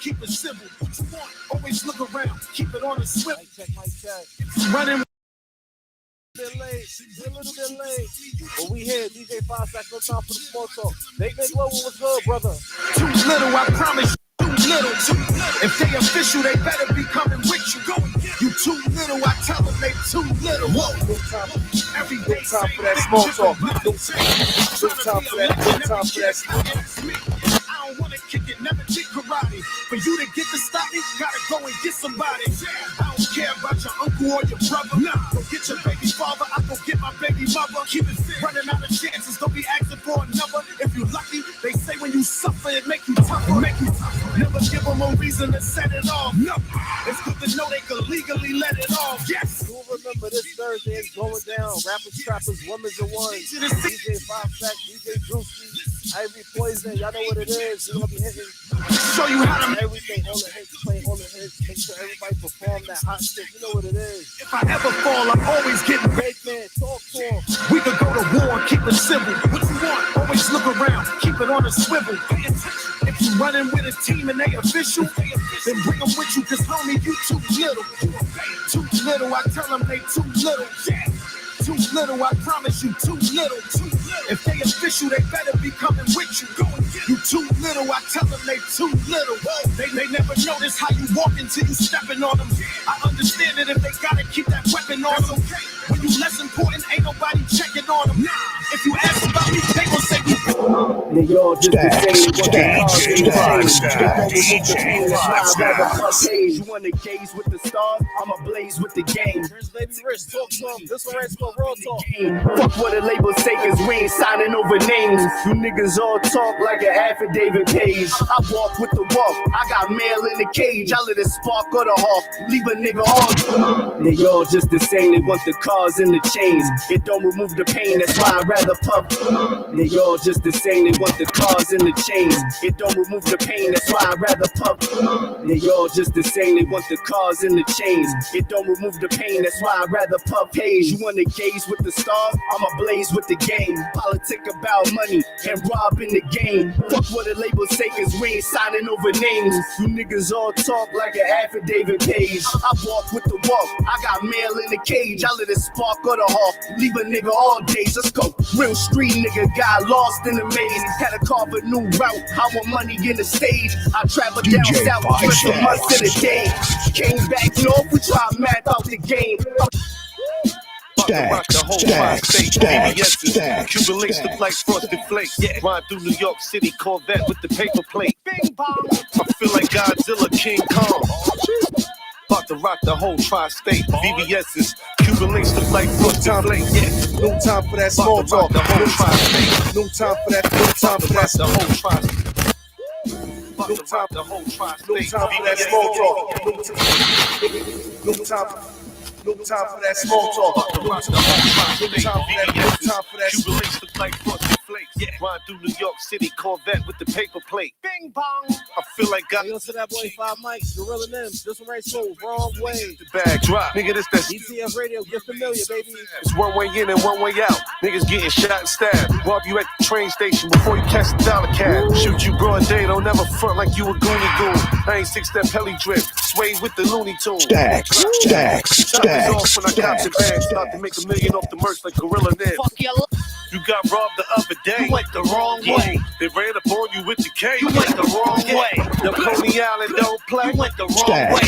Keep it civil. What you want? Always look around. Keep it on the swivel. Mic check. Running. A little bit late. But we here, DJ 5 Stacks, no time for the small talk. Big Global, what's good, brother? Too little, I promise you. Too little. If they official, they better be coming with you. You too little, I tell them they too little. Every day, time for that small talk. No time for that. I don't wanna kick it, never did karate. For you to get to stop me, gotta go and get somebody. I don't care about your uncle or your brother. Nah, go get your baby father, I go get my baby mother. Keep it fair, running out of chances, don't be asking for another. If you lucky, they say when you suffer, it make you tougher. Never give them a reason to set it off. No, it's good to know they can legally let it off. Yes. You'll remember this Thursday is going down. Rappers, trappers, women's and ones. DJ 5 Stacks, DJ Drewski, Ivory Poison. Y'all know what it is. We're gonna be hitting. Show you how to everything, all the hits, play all the hits, make sure everybody perform that hot shit. You know what it is. If I ever fall, I'm always getting great, man. Talk to him. We could go to war and keep it civil. What you want? Always look around, keep it on a swivel. If you running with a team and they official, then bring them with you, cause homie, you too little. Too little, I tell them they too little. Too little, I promise you, too little. If they official, they better be coming with you. You too little, I tell them they too little. They never notice how you walk until you stepping on them. I understand it if they gotta keep that weapon on them. When you less important, ain't nobody checking on them. If you ask about me, they gon' say you. They all just the same. You wanna gaze with the stars? I'ma blaze with the game. Here's Baby Rich, talk to him. This one right called Raw Talk. Fuck what a label say, cause we ain't signing over names. You niggas all talk like an affidavit page. I walk with the walk, I got mail in the cage. I let it spark or the hawk, leave a nigga on. They all just the same, they want the cars and the chains. It don't remove the pain, that's why I'd rather puff. They all just the same, they want the cars and the chains. It don't remove the pain, that's why I'd rather puff. They all just the same, they want the cars and the chains. It don't remove the pain, that's why I'd rather puff haze. You wanna gaze with the stars? I'ma blaze with the game. Politic about money and rob in the game. Fuck what a label say, cause we ain't signing over names. You niggas all talk like an affidavit page. I walk with the walk, I got mail in the cage. I let it spark or the hawk, leave a nigga all days. Let's go. Real street nigga got lost in the maze. Had to carve a new route, I want money in the stage. I traveled down south for months in a day. Came back north, we tried math out the game. Rock the whole tri-state, VVS's, Cuban links the like frosted flakes. Ride through New York City, Corvette with the paper plate. Bing bong. I feel like Godzilla, King Kong. About to rock the whole tri-state, VVS's, Cuban links the like frosted flakes. No time for that small talk. The whole tri-state. No time for that. No time for that. The whole tri-state. No time for the whole tri-state. No time for that small talk. No time. No time for that small talk. No time for that. Cuban links look like frosted flakes. Ride through New York City, Corvette with the paper plate. Bing bong. I feel like God. Yo, to that boy 5 mics, Gorilla Nims. This one right smooth, wrong way. The bag drop, nigga. This that DTF Radio. Get familiar, baby. It's one way in and one way out. Niggas getting shot and stabbed. Rob you at the train station before you catch the dollar cab. Shoot you broad day. Don't never front like you a goonie goon. I ain't 6-step heli drip. Sway with the Looney Tunes. Stacks. Off when I cops and bags, about to make $1 million off the merch like Gorilla Nims. Fuck your You got robbed the other day. You went the wrong way. They ran up on you with the K. You went the wrong way. The Coney Island don't play. You went the wrong way.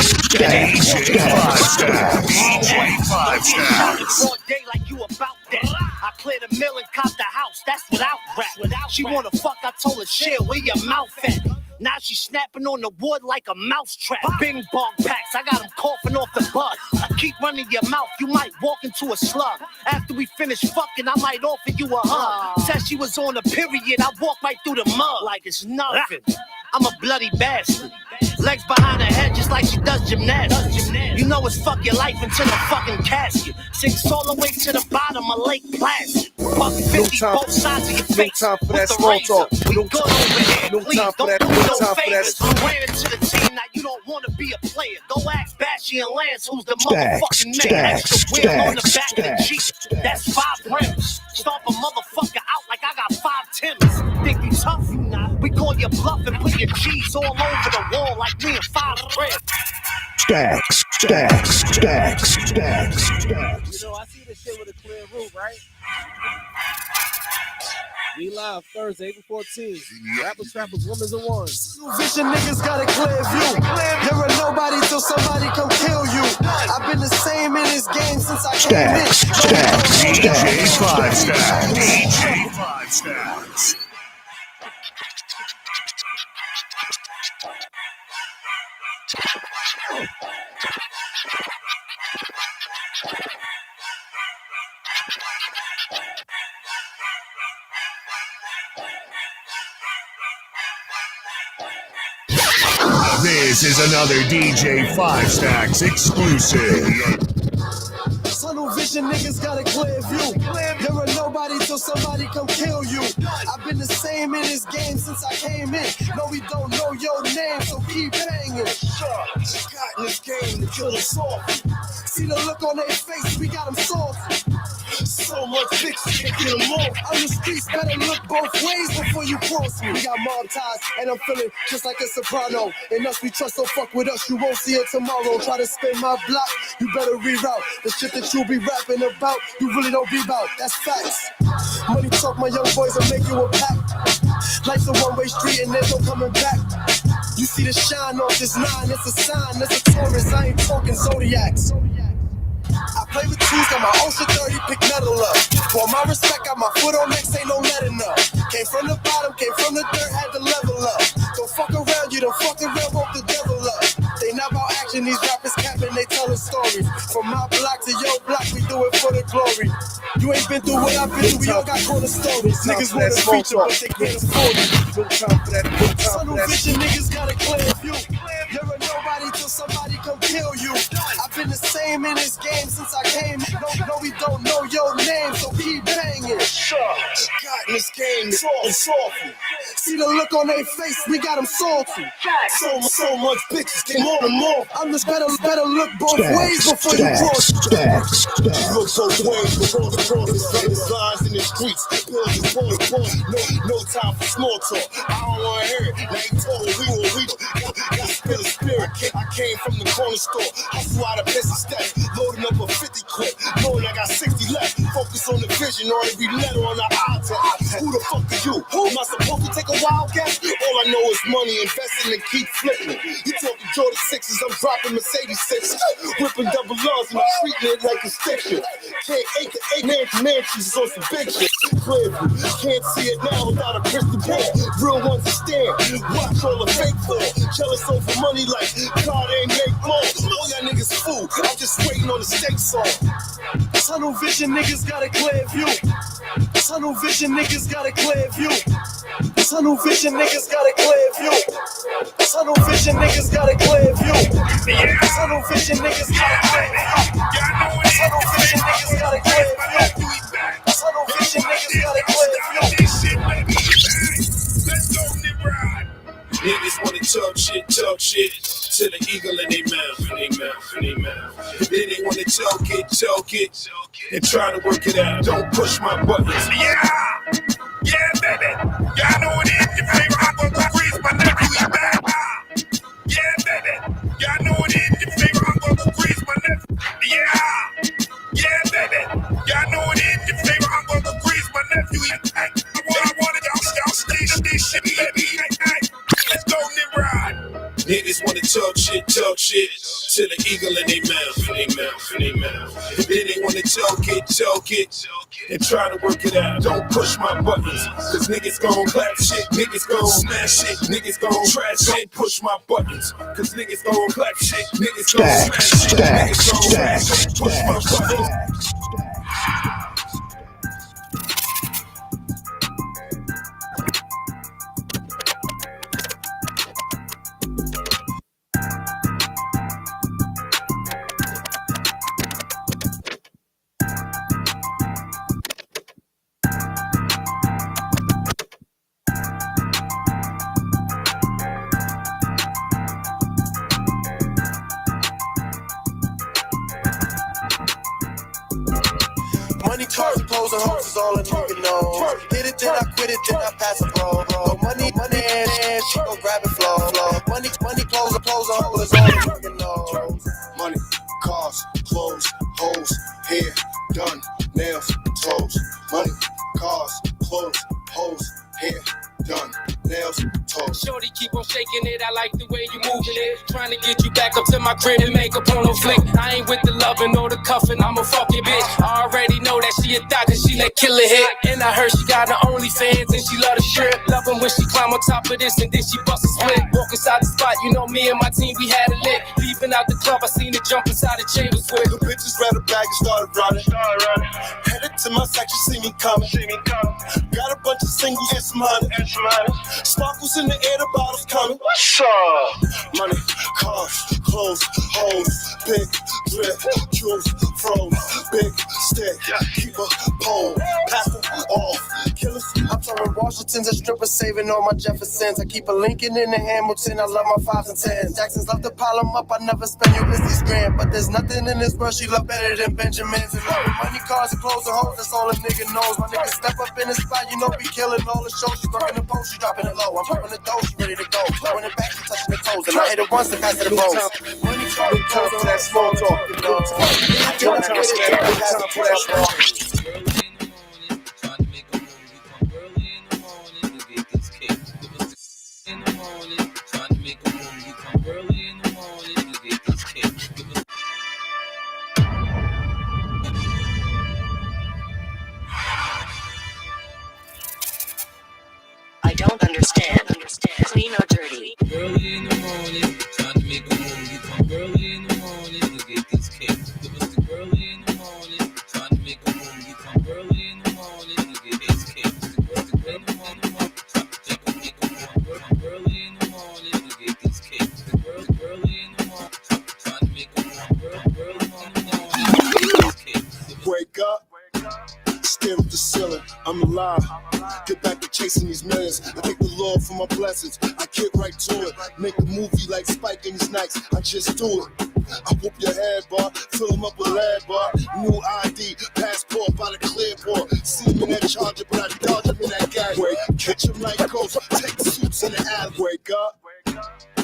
All day like you about that. I cleared a mill and copped the house. That's without rap. She wanna fuck, I told her chill. Where your mouth at? Now she snapping on the wood like a mousetrap. Bing bong packs, I got them coughing off the bus. Keep running your mouth, you might walk into a slug. After we finish fucking, I might offer you a hug. Said she was on a period, I walk right through the mud like it's nothing. I'm a bloody bastard. Legs behind her head just like she does gymnastics. You know it's fuck your life into the fucking casket. Sinks all the way to the bottom of Lake Placid. Buck 50 both sides of your face. No time for that small talk. We good over here. No Please time for don't that. do No no time for favors. that. Ran into the team, now you don't want to be a player. Go ask Bashy and Lance, who's the motherfucking man. Extra wheel on the back of the Jeep. That's 5 rims. Stomp a motherfucker out like I got 5 Timbs. Think you tough? You not. We call you bluff and put your G's all over the wall like we in 5 cribs. Stacks. You know, I see this shit with a clear roof, right? We live Thursday, April 14th. Rappers, Trappers, Women's and Ones. Vision niggas got a clear view. You're a nobody till somebody come kill you. I've been the same in this game since I came in. DJ 5 Stacks. DJ 5 Stacks. This is another DJ 5 Stacks exclusive. Tunnel vision niggas got a clear view. You're a nobody till somebody come kill you. I've been the same in this game since I came in. No, we don't know your name, so keep banging. Got in this game to kill them soft. See the look on their face, we got them soft. So much bitches, can't get them off. On the streets, better look both ways before you cross me. We got mob ties, and I'm feeling just like a soprano. And us we trust, so fuck with us, you won't see it tomorrow. Try to spin my block, you better reroute. The shit that you be rapping about, you really don't be about. That's facts. Money talk, my young boys will make you a pack. Life's a one-way street and there's no coming back. You see the shine off this 9, it's a sign, it's a Taurus, I ain't talking Zodiacs. I play with tools, got my ocean 30, pick metal up. For my respect, got my foot on next, ain't no letting up. Came from the bottom, came from the dirt, had to level up. Don't fuck around, you don't fuck around, woke the devil up. They not about action, these rappers capping, they telling stories. From my block to your block, we do it for the glory. You ain't been through what I've been through, we all got corner stories. Niggas want a feature, but they can't afford it. Tunnel vision, niggas got a clear view. You're a nobody till somebody come kill you. I've been the same in this game since I came. No, we don't know your name, so keep banging. Got in this game, salty. See the look on their face, we got them salty. So much bitches, get more and more. I'm just better look both ways before you cross. Look both ways before the cross. There's lines in the streets, buildings, point. No time for small talk. I don't want to hear it. Now you talking, we got spill a spirit. I came from the corner store, hustle out of busy steps, loading up a 50 clip, knowing I got 60 left. Focus on the vision, on every letter on the iPad. Who the fuck are you? Am I supposed to take a wild guess? All I know is money, investing and keep flipping. You talking Jordan 6s, I'm dropping Mercedes 6s, whipping double R's and I'm treating it like a stiction. Can't 8 to 8 mansions on some big shit. Clearview, can't see it now without a crystal ball. Real ones to stand, watch all the fake fall. Jealous over money like God ain't make balls. All y'all niggas fool, I'm just waiting on the steak song. Tunnel vision niggas got a clear view. Tunnel vision niggas got a clear view. Tunnel vision niggas got a clear view. Tunnel vision niggas got a clear view. Tunnel vision niggas got a clear view. Tunnel vision niggas got a clear view. Tunnel vision niggas got a clear view. Let's go, Nimrod. Niggas wanna talk shit, till the eagle in their mouth. Then they wanna talk it, and try to work it out. Don't push my buttons. Yeah, baby. Y'all know it is. Your favorite uncle Chris, my nephew, he back. Yeah, baby. Y'all know it is. Your favorite uncle Chris, my nephew. Yeah, baby. Y'all know it is. Your favorite uncle Chris, my nephew, he back. I wanted y'all stay this shit, baby. Let's go, Nimrod. Niggas wanna talk shit, till the eagle in their mouth. Then they wanna talk it, and try to work it out. Don't push my buttons, cause niggas gon' clap shit, niggas gon' smash shit, niggas gon' trash shit. Don't push my buttons, cause niggas gon' clap shit, niggas gon' smash shit, niggas gon' trash shit. Don't push my buttons. clothes and hoes is all a nigga knows. Hit it, then I quit it, then I pass it, bro. Money, and she gon' grab it, flow. Money, clothes and hoes is all a nigga knows. Money, cars, clothes, hoes, hair, done, nails, toes. Money, cars, clothes, hoes, hair, done, nails, toes. Shorty keep on shaking it, I like the way you moving it. Trying to get you back up to my crib and make a porno flick. I ain't with the loving or the cuffing, I'm a fucking bitch. I already know that she a thot and she let killer hit. And I heard she got her OnlyFans and she love the strip. Love when she climb on top of this and then she bust a split. Walk inside the spot, you know me and my team, we had a lick. Leaving out the club, I seen her jump inside the chambers with. The bitches grabbed a bag and started running. Headed to my section, see me coming. Got a bunch of singles and some honey. Sparkles in the air, the bottles coming. What's up? Money, cars, clothes, hoes, big drip, juice, froze, big stick, keep a pole, pass them off, killers. I'm throwing Washingtons and strippers, saving all my Jeffersons. I keep a Lincoln in the Hamilton, I love my 5s and 10s. Jacksons love to pile them up, I never spend Ulysses grand. But there's nothing in this world she love better than Benjamins. And love money, cars, and clothes, and hoes, that's all a nigga knows. My nigga step up in the spot, you know, be killing all the shows. She rocking the post, she dropping it low. I'm dropping the dough, she ready to go. Throwing it back, she touching the toes. And I hit it once to pass to the road. Money, cars, clothes, for that small talk. No time for that small talk. I don't understand. Clean or dirty? Early in the morning, trying to make a move. You come early in the morning to get this cake. Give us the early in the morning, trying to make a move. You come early in the morning to get this cake. Early in the morning, trying to make a move. Come early in the morning to get this cake. Early in the morning, trying to make a move. Early in the morning to get this cake. Wake up, stare at the ceiling. I'm alive. Get back to chasing these millions. I thank the Lord for my blessings. I get right to it. Make a movie like Spike in his nights. I just do it. I whoop your head bar, fill him up with lead bar. New ID, passport by the clear board. See him in that charger, but I dodge him in that gateway. Catch him like ghosts, take suits in the alley. Wake up,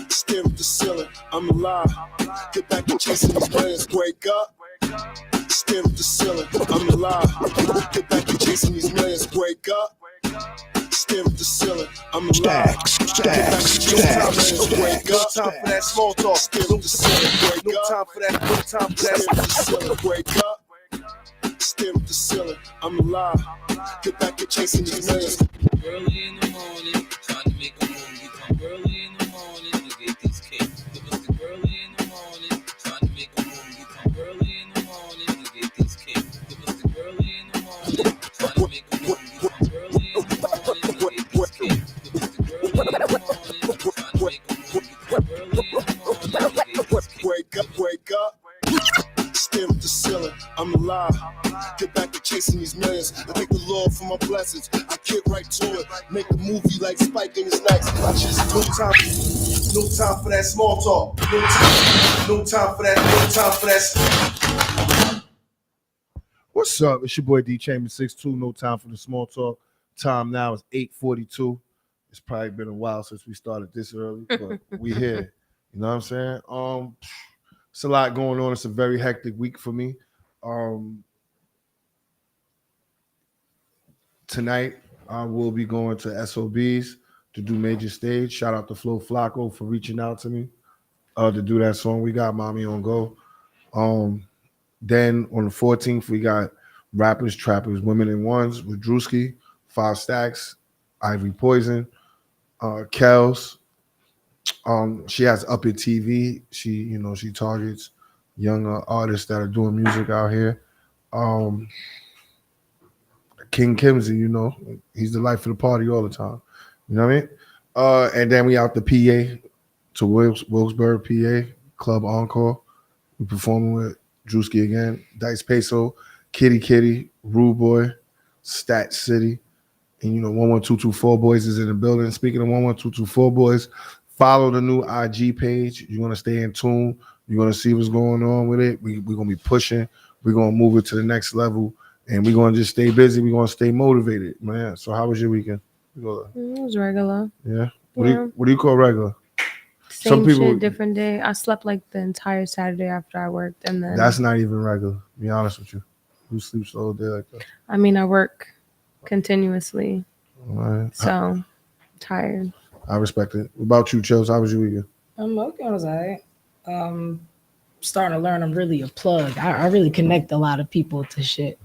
stare at the ceiling. I'm alive. Get back to chasing these millions. Wake up, stare at the ceiling. I'm alive. Get back to chasing these millions. Wake up, stare at the ceiling. I'm alive. Wake up. No time for that small talk. Stare at the ceiling. Wake No up. time for that. No time for Stare that. at the ceiling. Wake up. Stare at the ceiling. I'm alive. Get back to chasing these millions. Early in the morning, trying to make a move. You come early in the morning to get this cake. Give us the early in the morning, trying to make a move. You come early in the morning to get this cake. Give us the early in the morning, trying to make a move. You come early in the morning to get this cake. Give us the early in the morning, trying to make a move. You come early in the morning to get this cake. Wake up, wake up. Stare at the ceiling. I'm alive. Get back to chasing these millions. I thank the Lord for my blessings. I get right to it. Make a movie like Spike in his nights. I just do No time for that small talk. No time for that. No time for that. What's up? It's your boy D Chambers 6'2". No time for the small talk. Time now is 8:42. It's probably been a while since we started this early, but we here. You know what I'm saying? It's a lot going on. It's a very hectic week for me. Tonight, I will be going to SOBs to do major stage. Shout out to Flo Flacco for reaching out to me to do that song. We got Mommy on Go. Then on the 14th, we got Rappers, Trappers, Women in Ones with Drewski, 5 Stacks, Ivory Poison, Kels. She has Up It TV. She targets young artists that are doing music out here. King Kimsey, he's the life of the party all the time. You know what I mean? And then we out the PA to Wilkesburg, PA, Club Encore. We performing with Drewski again, Dice Peso, Kitty, Rude Boy, Stat City, and 11224 Boys is in the building. Speaking of 11224 Boys, follow the new IG page. You're gonna stay in tune. You're gonna see what's going on with it. We're gonna be pushing. We're gonna move it to the next level. and we're gonna just stay busy. We're gonna stay motivated, man. So how was your weekend? It was regular. Yeah. Yeah. What do you call regular? Same shit, different day. I slept like the entire Saturday after I worked, and then that's not even regular. To be honest with you, who sleeps the whole day like that? I mean, I work continuously, All right. so tired. I respect it. What about you, Chills? How was your weekend? Okay, I was all right. Starting to learn I'm really a plug. I really connect a lot of people to shit.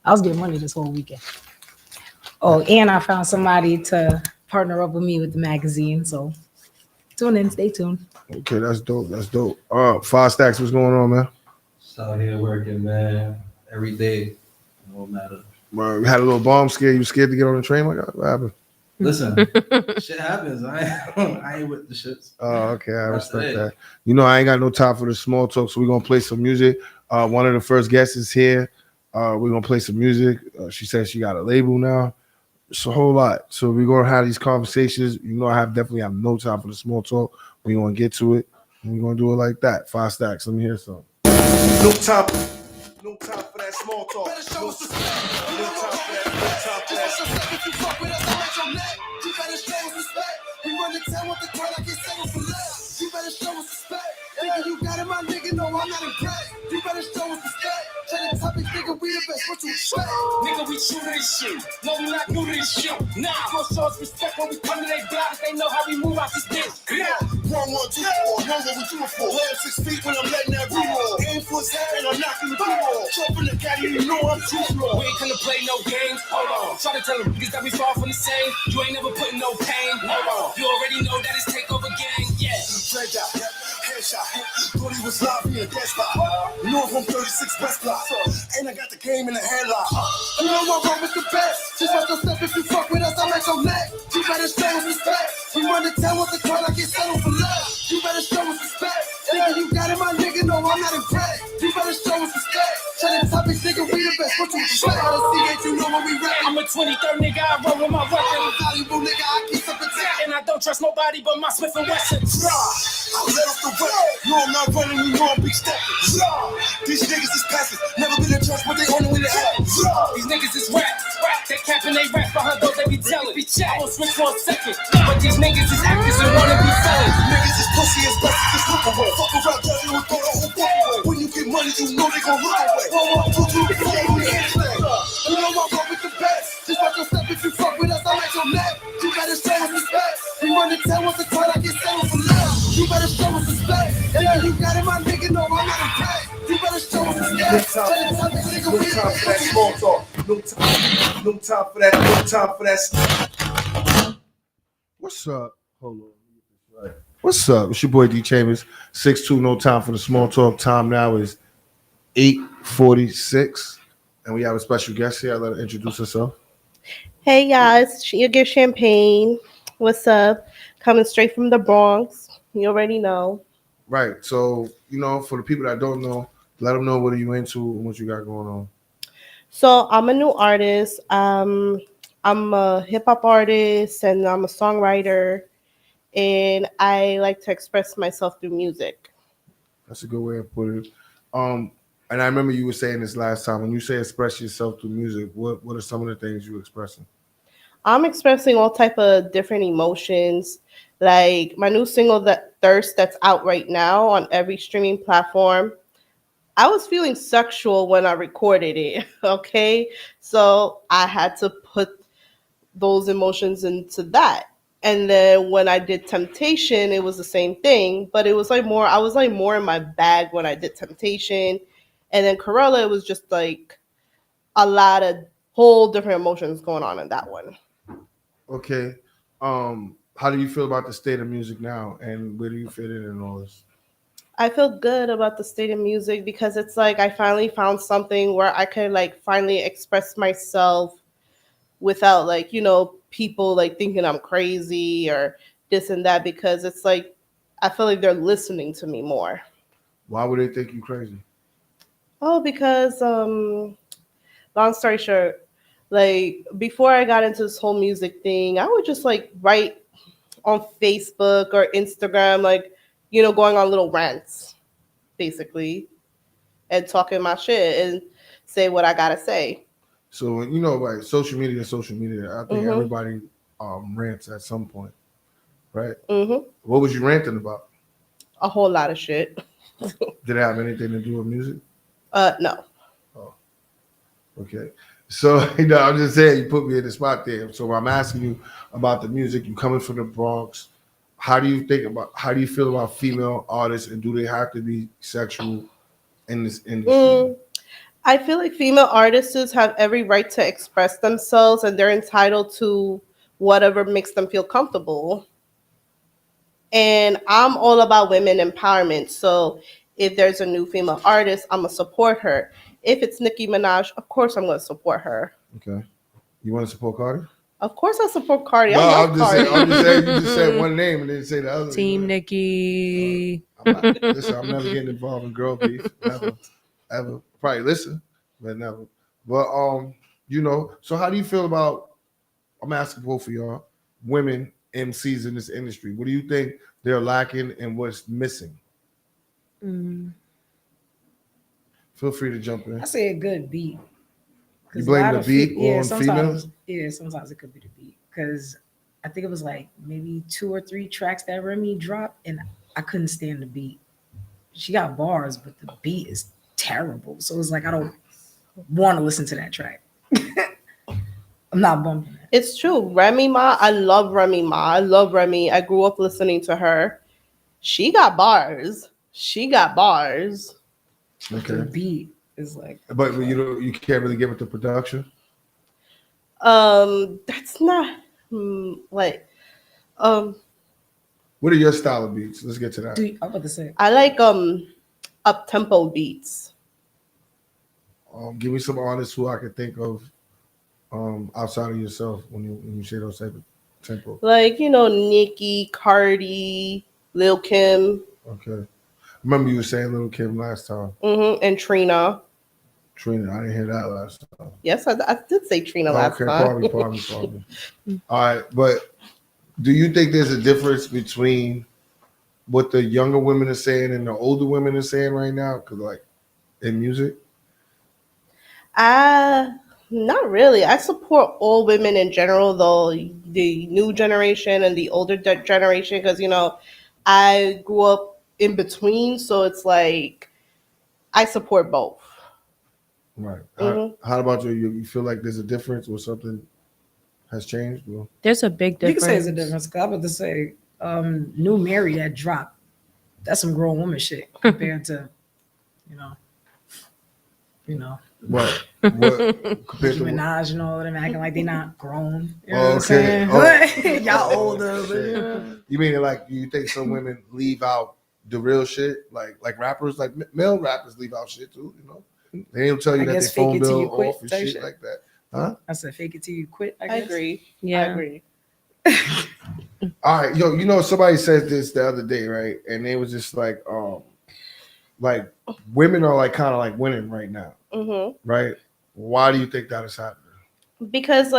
I was getting money this whole weekend. Oh, and I found somebody to partner up with me with the magazine. So tune in, stay tuned. Okay, that's dope. That's dope. 5 Stacks, what's going on, man? Just out here working, man. Every day. No matter. Bro, you had a little bomb scare. You scared to get on the train? What happened? Listen, shit happens. I ain't with the shits. Oh, okay. I respect that. You know, I ain't got no time for the small talk, so we're going to play some music. One of the first guests is here. We're going to play some music. She said she got a label now. It's a whole lot. So we're going to have these conversations. You know, definitely have no time for the small talk. We're going to get to it. And we're going to do it like that. 5 Stacks. Let me hear some. No time for that small talk. No time for that. If you fuck with us, I'll let your neck. You better show us respect. We run the town with the crowd, I get settled for less. You better show us respect. Thinking you got it, my nigga, no, I'm not impressed. You better show us respect. Try to topic, nigga, we the best. What you expect? Nigga, we true to this shit. No, we not new to this shit. Nah, gon' show us respect when we come to they block. They know how we move out this bitch. Yeah. 1, 1, 2, 4. Know what we do it for. Land 6 feet when I'm letting that roll. Aim for his head and I'm knocking the door. Jumping the caddy, you know I'm too raw. We ain't gonna play no games. Hold on. Try to tell them niggas that we far from the same. You ain't never putting no pain. Hold on. You already know that it's takeover gang. Yeah. Fred out. Headshot. Thought he was live in a dead spot. North from 36 West Block. And I got the game in the headlock. You know I roll with the best. Just watch your step if you fuck with us, I'm at your neck. You better show us respect. We run the town with the crowd, I get settled for less. You better show us respect. Thinking you got it, my nigga, no, I'm not impressed. You better show us respect. Try to topic, nigga, we the best. What you expect? I don't see it, you know when we rap. I'm a 23rd nigga, I roll with my weapon. I'm a valuable nigga, I keep up protect. And I don't trust nobody but my Smith & Wesson. I let off the way. No, I'm not running, you know I'm big stepping. These niggas is passive. Never been in trust, but they only when they have. These niggas is rap. They capping they rap behind those they be telling. I won't switch for a second. But these niggas is actors and wanna be fellas. Niggas is pussy as best as look away. Fuck around, judging with throw the whole book away. When you get money, you know they gon' look away. 1, 1, 2, 3, 4, we handstand. You know I roll with the best. Just watch your step if you fuck with us, I'm at your neck. You better show us respect. We run the town with the crowd, I get settled for less. You better show us respect. Yeah, you got it, my nigga, no, I'm not impressed. You better show us respect. No time for that small talk. No time for that. No time for that. What's up? Hold on. Right. What's up? It's your boy D Chambers. 6'2", no time for the small talk. Time now is 8:46. And we have a special guest here. I'll let her introduce herself. Hey guys, you get champagne. What's up? Coming straight from the Bronx. You already know. Right. So, you know, for the people that don't know, let them know what are you into and what you got going on. So I'm a new artist. I'm a hip hop artist and I'm a songwriter. And I like to express myself through music. That's a good way of putting it. And I remember you were saying this last time. When you say express yourself through music, what are some of the things you're expressing? I'm expressing all type of different emotions. Like my new single, that Thirst, that's out right now on every streaming platform. I was feeling sexual when I recorded it, okay? So I had to put those emotions into that. And then when I did Temptation, it was the same thing, but it was like more, I was like more in my bag when I did Temptation. And then Corella, it was just like a lot of whole different emotions going on in that one. Okay. How do you feel about the state of music now, and where do you fit in all this? I feel good about the state of music because it's like I finally found something where I could like finally express myself without like, you know, people like thinking I'm crazy or this and that, because it's like I feel like they're listening to me more. Why would they think you crazy? Oh, because long story short, like before I got into this whole music thing, I would just like write on Facebook or Instagram, like, you know, going on little rants basically and talking my shit. And say what I gotta say. So you know, like social media. I think everybody rants at some point, right? What was you ranting about? A whole lot of shit. Did it have anything to do with music? No. Oh, okay. So you know, I'm just saying you put me in the spot there. So I'm asking you about the music. You coming from the Bronx. How do you feel about female artists, and do they have to be sexual in this industry? I feel like female artists have every right to express themselves, and they're entitled to whatever makes them feel comfortable. And I'm all about women empowerment. So if there's a new female artist, I'm going to support her. If it's Nicki Minaj, of course I'm going to support her. Okay. You want to support Cardi? Of course I support Cardi. No, I love I'm just Cardi. saying, you just said one name and then say the other. Team Nicki. I'm never getting involved in girl beef. Never. Ever. Probably listen, but never. But, you know, so how do you feel about, I'm asking both of y'all, women MCs in this industry? What do you think they're lacking and what's missing? Feel free to jump in. I say a good beat. You blame the beat on females? Yeah, sometimes it could be the beat. Because I think it was like maybe 2 or 3 tracks that Remy dropped, and I couldn't stand the beat. She got bars, but the beat is terrible. So it's like I don't want to listen to that track. I'm not bumping it. It's true. Remy Ma, I love Remy Ma. I love Remy. I grew up listening to her. She got bars. Okay. The beat is like, but you know, you can't really give it the production. That's not like What are your style of beats? Let's get to that. I'm about to say, I like up tempo beats. Give me some artists who I can think of outside of yourself when you say those type of tempo. Like, you know, Nicki, Cardi, Lil Kim. Okay. Remember you were saying Lil Kim last time. And Trina. I didn't hear that last time. Yes, I did say Trina last time. Probably. All right, but do you think there's a difference between what the younger women are saying and the older women are saying right now? Because like in music? Not really. I support all women in general, though the new generation and the older generation, because, you know, I grew up in between, so it's like I support both. Right. How about you? You feel like there's a difference or something has changed? Or? There's a big difference. You can say it's a difference. Cause I'm about to say, New Mary that dropped, that's some grown woman shit compared to, you know. What? Nicki Minaj and all of them acting like they not grown. You know what I'm saying? Y'all older. But, yeah. You mean like you think some women leave out the real shit? Like rappers, like male rappers leave out shit too, you know? They don't tell you that they phone bill off and shit like that. Huh? I said fake it till you quit, I guess. Agree. Yeah. I agree. All right, yo, you know, somebody said this the other day, right? And they was just like women are like kind of like winning right now. Right? Why do you think that is happening? Because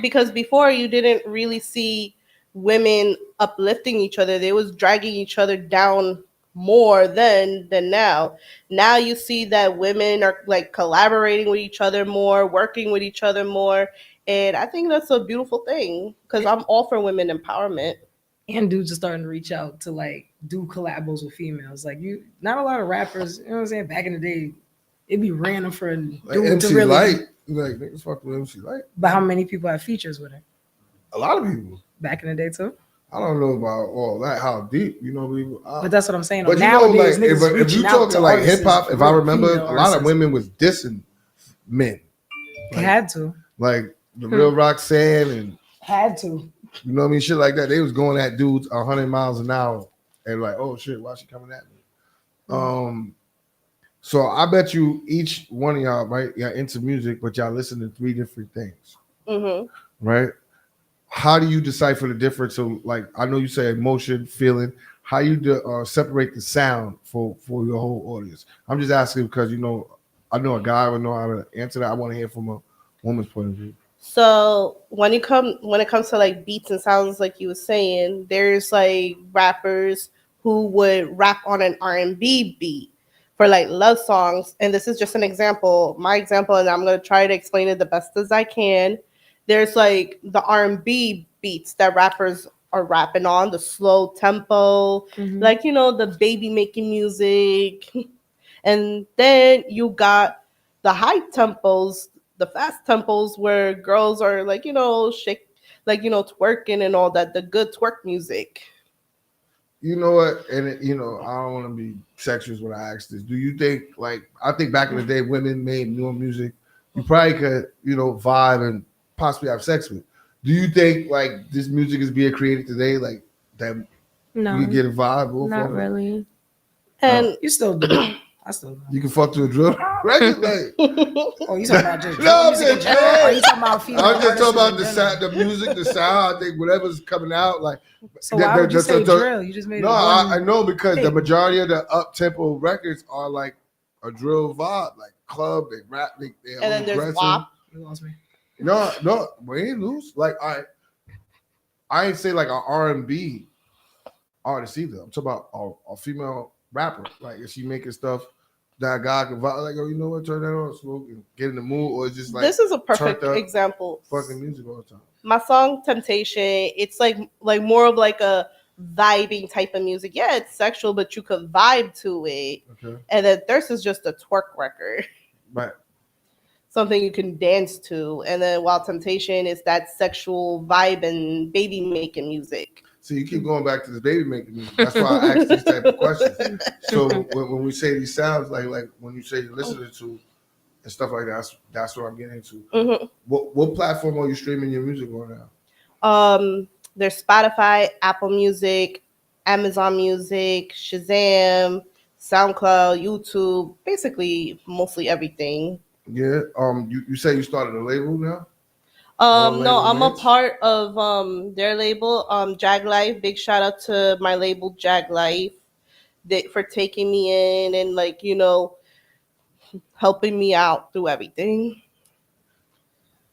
because before you didn't really see women uplifting each other. They was dragging each other down more than now. Now you see that women are like collaborating with each other more, working with each other more. And I think that's a beautiful thing because I'm all for women empowerment. And dudes are starting to reach out to like do collabos with females. Like not a lot of rappers, you know what I'm saying? Back in the day, it'd be random for a dude MC to really Light. Like niggas fuck with MC Light. But how many people have features with her? A lot of people. Back in the day too. I don't know about all that, how deep, you know. But that's what I'm saying. But nowadays, you know, like, if you talking like hip hop, if I remember, a lot of women was dissing men. Like, had to. Like the real Roxanne and had to. You know what I mean? Shit like that. They was going at dudes 100 miles an hour and like, oh shit, why she coming at me? So I bet you each one of y'all, right, y'all into music, but y'all listen to 3 different things. Right? How do you decipher the difference? So, like, I know you say emotion, feeling. How you separate the sound for your whole audience? I'm just asking because, you know, I know a guy would know how to answer that. I want to hear from a woman's point of view. So when it comes to like beats and sounds, like you were saying, there's like rappers who would rap on an R&B beat, for like love songs, and this is just an example, my example, and I'm gonna try to explain it the best as I can. There's like the R&B beats that rappers are rapping on, the slow tempo, like the baby making music, and then you got the high tempos, the fast tempos where girls are like shake, like twerking and all that, the good twerk music. You know what? And I don't want to be sexist when I ask this. Do you think, like, I think back in the day, women made newer music you probably could, vibe and possibly have sex with. Do you think like this music is being created today, like that No, you can get a vibe? not really. And you still do. I still do. You can fuck to a drill record, like. Oh, you talking about just No, music in general? Or you talking about female I'm just talking about the artists in sound, the music, the sound. I think whatever's coming out, like. So why would you say drill? You just made no. it one I know because the thing. majority of the up tempo records are like a drill vibe, like club. They rap, they and then there's WAP. You lost me. No, we ain't loose. Like I ain't say like an R&B artist either. I'm talking about a female rapper. Like if she making stuff that guy can vibe, like, oh, you know what, turn that on, smoke and get in the mood, or it's just like This is a perfect example. Fucking music all the time. My song Temptation, it's like more of like a vibing type of music. Yeah, it's sexual, but you could vibe to it. Okay. And then Thirst is just a twerk record. Right. Something you can dance to. And then while Temptation is that sexual vibe and baby making music. So you keep going back to this baby making music. That's why I ask these type of questions. So when we say these sounds, like when you say you're listening to and stuff like that, that's what I'm getting into. Mm-hmm. What platform are you streaming your music on now? There's Spotify, Apple Music, Amazon Music, Shazam, SoundCloud, YouTube, basically mostly everything. Yeah. You say you started a label now? No, I'm a part of their label, Jag Life. Big shout out to my label, Jag Life, for taking me in and like helping me out through everything.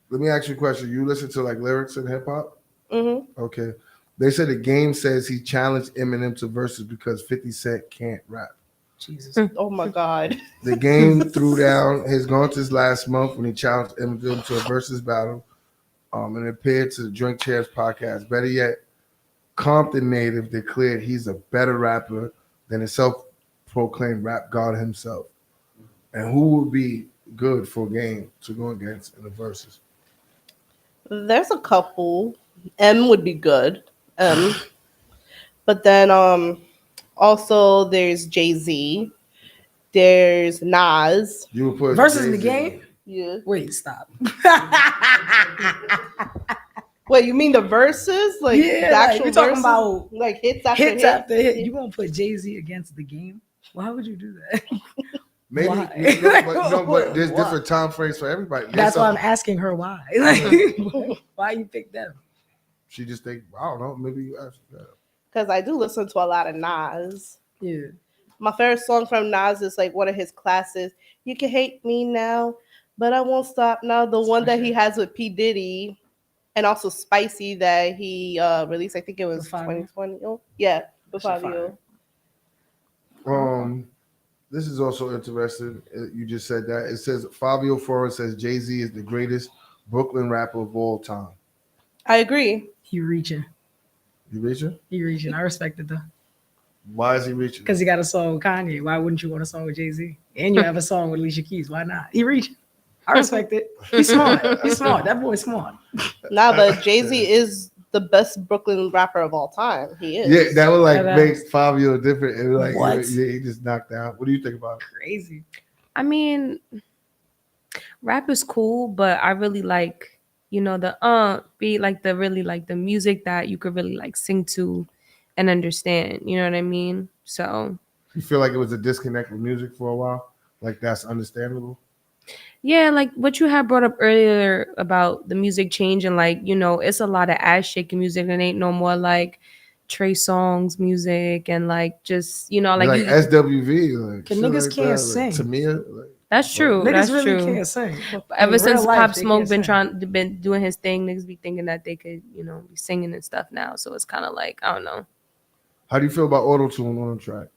Let me ask you a question. You listen to like lyrics in hip hop? Mm-hmm. Okay. They said the Game says he challenged Eminem to verses because 50 Cent can't rap. Jesus. Oh my God. The Game threw down his Gauntlets last month when he challenged Eminem to a versus battle. And it appeared to the Drink Champs podcast. Better yet, Compton native declared he's a better rapper than his self-proclaimed rap god himself. And who would be good for Game to go against in the verses? There's a couple. M would be good. But then also there's Jay-Z. There's Nas. You would put versus the Game? Yeah. Wait, stop. Wait, you mean the verses? Like yeah, the actual we're talking verses? about like hits after hits after hit. You gonna put Jay-Z against the Game? Why would you do that? Maybe, why? But there's different time frames for everybody. That's why I'm asking her why. Like, why you pick them? She just think, I don't know, maybe you asked that. Because I do listen to a lot of Nas. Yeah. My favorite song from Nas is like one of his classics. You can hate me now, but I won't stop now. The one that he has with P. Diddy and also Spicy that he released, I think it was 2020. Oh, yeah, with Fabio. This is also interesting. You just said that. It says Fabio Foreign says Jay-Z is the greatest Brooklyn rapper of all time. I agree. He reaching. You reaching? He reaching. I respect it though. Why is he reaching? Because he got a song with Kanye. Why wouldn't you want a song with Jay-Z? And you have a song with Alicia Keys. Why not? He reaching. I respect it. He's smart. He's smart. That boy's smart. Nah, but Jay-Z is the best Brooklyn rapper of all time. He is. Yeah, that would like make Fabio different. And like, what? He just knocked out. What do you think about it? Crazy. I mean, rap is cool, but I really like, the beat, like the music that you could really like sing to and understand. You know what I mean? So you feel like it was a disconnect with music for a while? Like that's understandable? Yeah, like what you had brought up earlier about the music change and like, it's a lot of ass shaking music and ain't no more like Trey Songz music and like just, like SWV. Like, niggas like can't that, sing. Like, Tamia. Like, that's true. Niggas That's really true. can't sing. Ever since life, Pop they Smoke can't been doing his thing, niggas be thinking that they could, be singing and stuff now. So it's kind of like, I don't know. How do you feel about auto-tune on a track?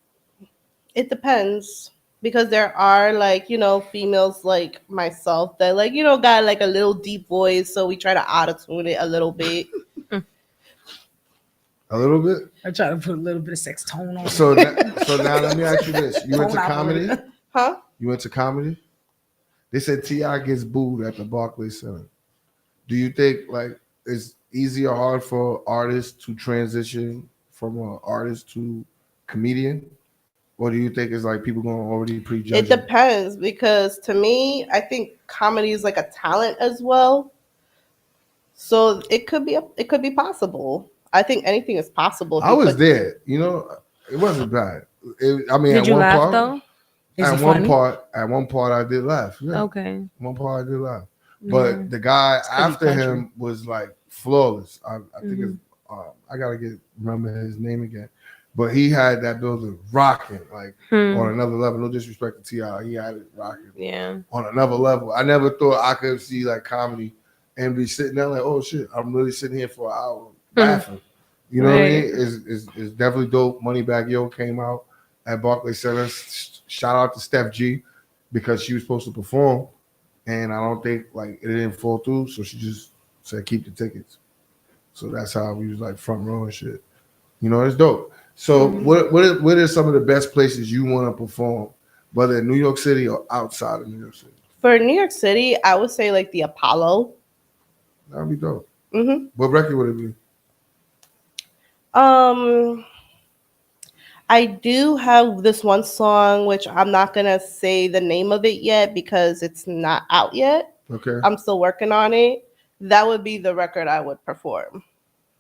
It depends. because there are like, you know, females like myself that like, you know, got like a little deep voice, so we try to auto-tune it a little bit. A little bit. I try to put a little bit of sex tone on. So now let me ask you this: you into Tone comedy? operator. Huh? You into comedy? They said T.I. gets booed at the Barclays Center. Do you think like it's easy or hard for artists to transition from an artist to comedian? Or do you think it's like people going to already prejudge It depends, because to me, I think comedy is like a talent as well. So it could be possible. I think anything is possible. if I you was put- there, you know, it wasn't bad. I mean, Did at you one laugh part, though? Is at it one funny? part, I did laugh. Yeah. Okay. One part I did laugh. But Yeah. the guy It's pretty after country. him was like flawless. I think Mhm. it's I gotta remember his name again. But he had that building rocking like on another level. No disrespect to T.I., he had it rocking Yeah. on another level. I never thought I could see like comedy and be sitting there like, oh shit, I'm really sitting here for an hour laughing. You know what I mean? It's definitely dope. Moneybagg Yo came out at Barclays Center. Shout out to Steph G because she was supposed to perform, and I don't think like it didn't fall through, so she just said keep the tickets. So that's how we was like front row and shit. You know, it's dope. So what are some of the best places you want to perform, whether in New York City or outside of New York City? For New York City, I would say like the Apollo. That'd be dope. Mm-hmm. What record would it be? I do have this one song which I'm not gonna say the name of it yet because it's not out yet. Okay. I'm still working on it. That would be the record I would perform.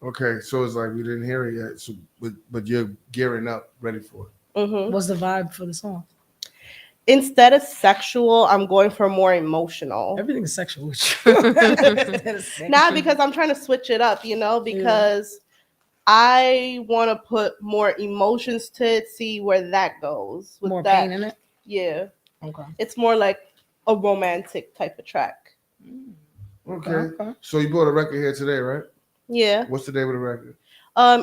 Okay, so it's like we didn't hear it yet, so but you're gearing up, ready for it. Mm-hmm. What's the vibe for the song? Instead of sexual, I'm going for more emotional. Everything's sexual with you. Nah, because I'm trying to switch it up, you know, because I want to put more emotions to it, see where that goes. With More that. pain in it? Yeah. Okay. It's more like a romantic type of track. Okay. So you bought a record here today, right? Yeah. What's the name of the record?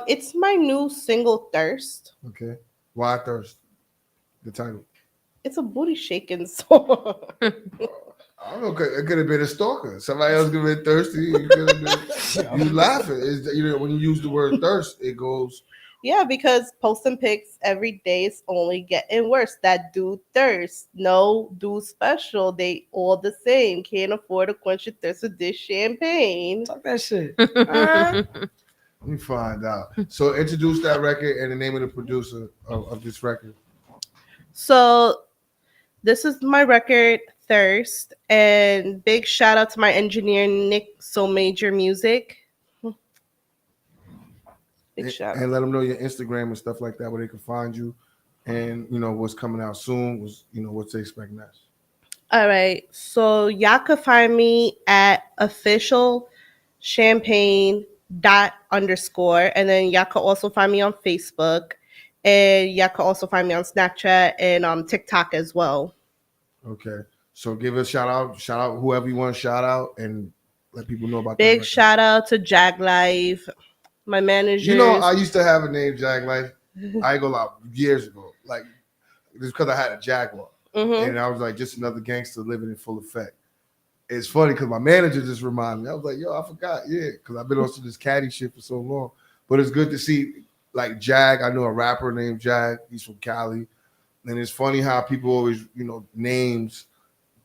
It's my new single, Thirst. Okay. Why Thirst? The title. It's a booty shaking song. I don't know. It could have been a stalker. Somebody else could have been thirsty. You could have been. You laughing? You know, when you use the word thirst, it goes. Yeah, because posting pics every day is only getting worse. That dude thirst. No dude special. They all the same. Can't afford to quench your thirst with this champagne. Talk that shit. Let me find out. So introduce that record and the name of the producer of this record. So this is my record, Thirst. And big shout out to my engineer, Nick So Major Music. Big shout out. And let them know your Instagram and stuff like that, where they can find you, and you know what's coming out soon. What to expect next. All right. So y'all could find me at official champagne _, and then y'all could also find me on Facebook, and y'all could also find me on Snapchat and TikTok as well. Okay. So give a shout out whoever you want to shout out, and let people know about that Big record. shout out to Jag Life, my manager. You know, I used to have a name Jag Life. I ain't gonna lie, years ago. Like just because I had a Jaguar. Mhm. And I was like, just another gangster living in full effect. It's funny because my manager just reminded me. I was like, yo, I forgot. Yeah, because I've been on this caddy shit for so long. But it's good to see like Jag. I know a rapper named Jag. He's from Cali. And it's funny how people always, names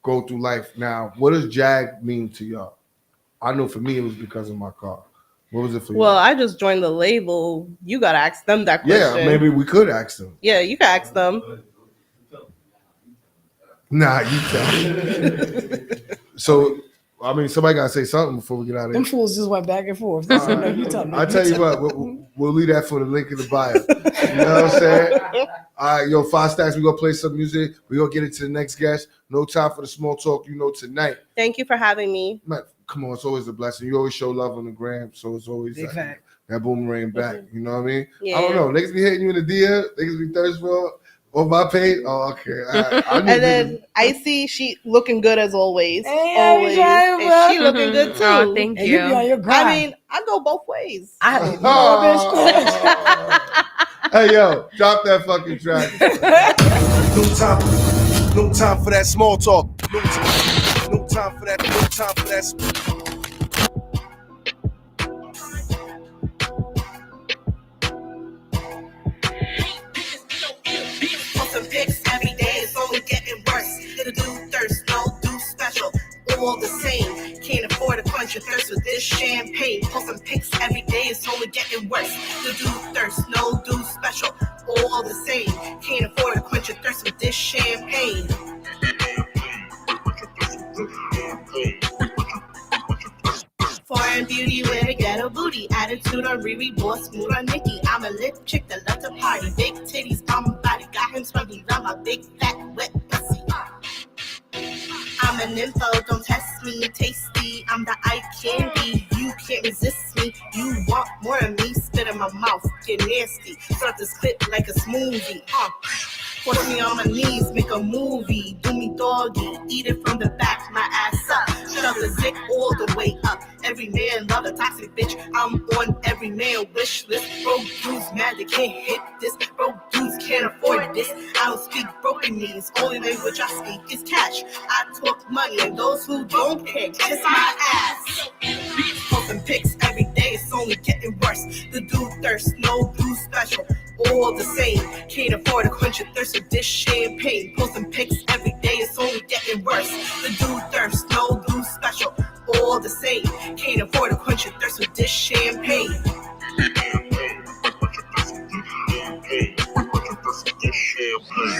go through life. Now, what does Jag mean to y'all? I know for me, it was because of my car. What was it for you? Well, I just joined the label. You gotta ask them that question. Yeah, maybe we could ask them. Yeah, you can ask them. Nah, you tell. So, I mean, somebody gotta say something before we get out of Them here. fools just went back and forth. All right. No, you tell me. I'll tell you what, we'll leave that for the link in the bio. You know what I'm saying? All right, yo, 5 Stacks, we're gonna play some music. We're gonna get into the next guest. No time for the small talk, tonight. Thank you for having me. Man, come on, it's always a blessing. You always show love on the gram, so it's always Big like, fact. that boomerang back. You know what I mean? Yeah. I don't know. Niggas be hitting you in the DM. Niggas be thirsty for on my page. Oh, okay. I knew And then I see she looking good as always. Hey, always. I'm trying, And she looking good too. Oh, thank And you be on your grind. I mean, I go both ways. Hey, yo, drop that fucking track. No time. No time for that small talk. No time for that. No time for that. Posting pics every day, it's only getting worse. Little dude thirst, no dude special. All the same, can't afford to quench your thirst with this champagne. Posting pics every day, it's only getting worse. Little dude thirst, no dude special. All the same, can't afford to quench your thirst with this champagne. Foreign beauty with a ghetto booty. Attitude on Riri, boss mood on Nikki. I'm a lit chick that love to party. Big titties, body. Got him smuggling on my big fat wet pussy. I'm an info, don't test me. Tasty, I'm the eye candy. You can't resist me. You want more of me? Spit in my mouth, get nasty. Start to spit like a smoothie. Force me on my knees, make a movie. Do me doggy, eat it from the back, my ass up. Shut up the dick all the way up. Every man love a toxic bitch. I'm on every man wish list. Bro dudes mad they can't hit this. Bro dudes can't afford this. I don't speak broken knees. Only language I speak is cash. I talk money and those who don't care kiss my ass. Posting pics every day, it's only getting worse. The dude thirst, no dude special. All the same, can't afford to quench your thirst with this champagne. Posting pics every day, it's only getting worse. The dude thirst, no dude special. All the same, can't afford to quench your thirst with this champagne.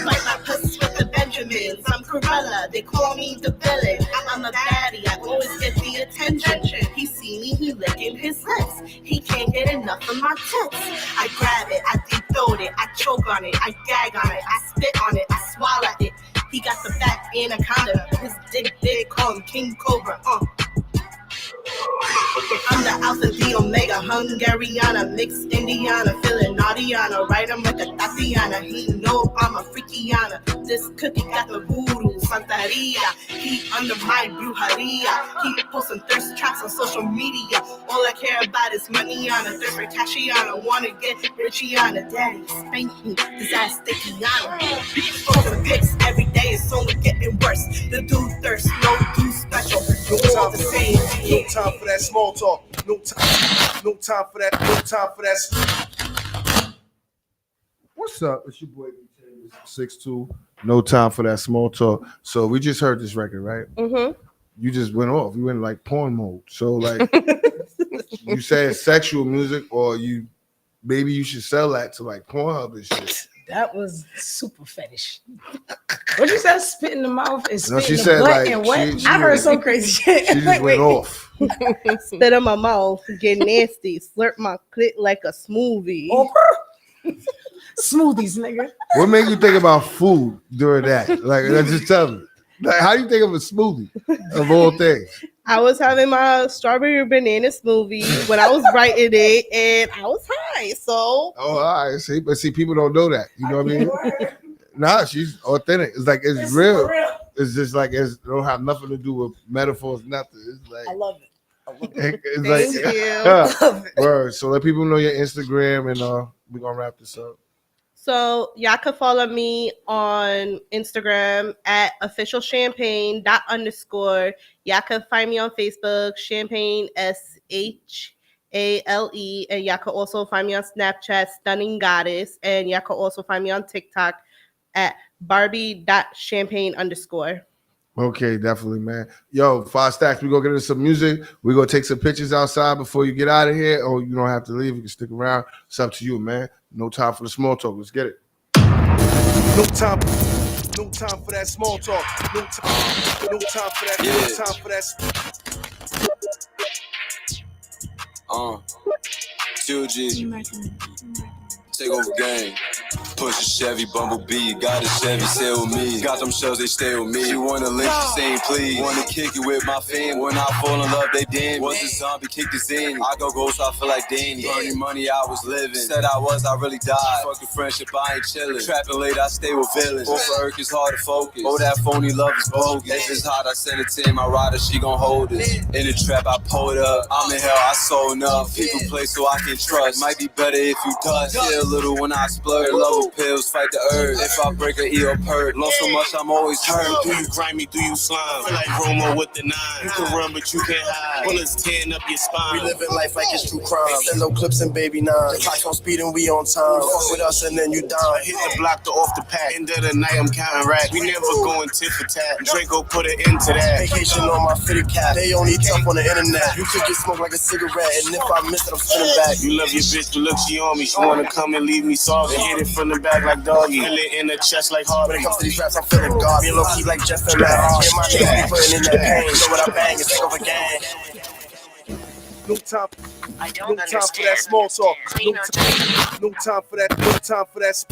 Like my puss with the Benjamins, I'm Corella, they call me the villain. I'm a baddie, I always get the attention. He see me, he licking his lips. He can't get enough of my tits. I grab it, I deep throat it, I choke on it, I gag on it, I spit on it, I swallow it. He got the fat anaconda, his dick big, call him King Cobra. I'm the Alpha, the Omega, Hungariana, mixed Indiana, feeling naughtyana, right? I'm like a Tatiana, he know I'm a freakiana. This cookie got the voodoo, Santeria, he under my brujeria. He posting thirst traps on social media, all I care about is money on a thirst for cashiana, wanna get richiana, daddy, spank me, this ass stickyana. Posting pics every day, it's only getting worse. The dude thirst, no dude special, all the same. No time for that small talk. No time for that. No time for that. What's up? It's your boy 6'2". No time for that small talk. So we just heard this record, right? Mm-hmm. You just went off. You went like porn mode. So like you said sexual music, or maybe you should sell that to like Pornhub and shit. That was super fetish. What you said? Spit in the mouth and spit she in the said, butt like, and what? she I heard went- some crazy shit. She just went off. Spit in my mouth, get nasty, slurp my clit like a smoothie. Smoothies, nigga. What made you think about food during that? Like, just tell me. Like, how do you think of a smoothie of all things? I was having my strawberry banana smoothie when I was writing it, and I was high. So, Oh, all right. See, but see, people don't know that. You know what I mean? Nah, she's authentic. It's like it's real. It's just like it don't have nothing to do with metaphors. Nothing. It's like I love it. it's Thank like you. word. So let people know your Instagram, and we're gonna wrap this up. So y'all can follow me on Instagram at officialchampagne._. Y'all can find me on Facebook, Champagne SHALE, and y'all can also find me on Snapchat, Stunning Goddess, and y'all can also find me on TikTok at Barbie.champagne_. Okay, definitely, man. Yo, 5 Stacks, we gonna get into some music. We're gonna take some pictures outside before you get out of here, or you don't have to leave. You can stick around. It's up to you, man. No time for the small talk. Let's get it. No time for that small talk. No time for that. No time for that. 2G. Take over game. Push a Chevy, Bumblebee. Got a Chevy, stay with me. Got them shells, they stay with me. She wanna lick, she saying please. Wanna kick it with my fam. When I fall in love, they damn. Was a zombie, kicked his in. I go ghost, I feel like Danny. Burning money, I was living. Said I was, I really died. Fucking friendship, I ain't chillin'. Trapping late, I stay with villains. Both for Irk, it's hard to focus. Oh, that phony love is bogus. If it's hot, I send it to him. My rider, she gon' hold it. In the trap, I pull it up. I'm in hell, I sold enough. People play so I can trust. Might be better if you touch. Yeah, a little when I splurge. Love no pills, fight the urge. If I break a E or purge, lost so much I'm always hurt. Do you grimy, do you slime? Feel like Romo with the 9. You can run, but you can't hide. Bullets tearing up your spine. We living life like it's true crime. Send no clips and baby nine. The clock on speed and we on time. Fuck with us and then you down. Hit the block to off the pack. End of the night, I'm counting racks. We never going tit for tat. Draco put an end to that. Vacation on my fitted cap. They only tough on the internet. You could get smoked like a cigarette, and if I miss it, I'm spinning back. You love your bitch, but look, she on me. She wanna come and leave me soft. Hit it from the back like doggy. Feel it in the chest like Harvey. When it comes to these raps, I'm feeling God. Being low key like Jeff and Matt. Yeah, my niggas be putting in that pain. Know what I bang is take over gang. No time. No time for that small talk. No time for that. No time for that.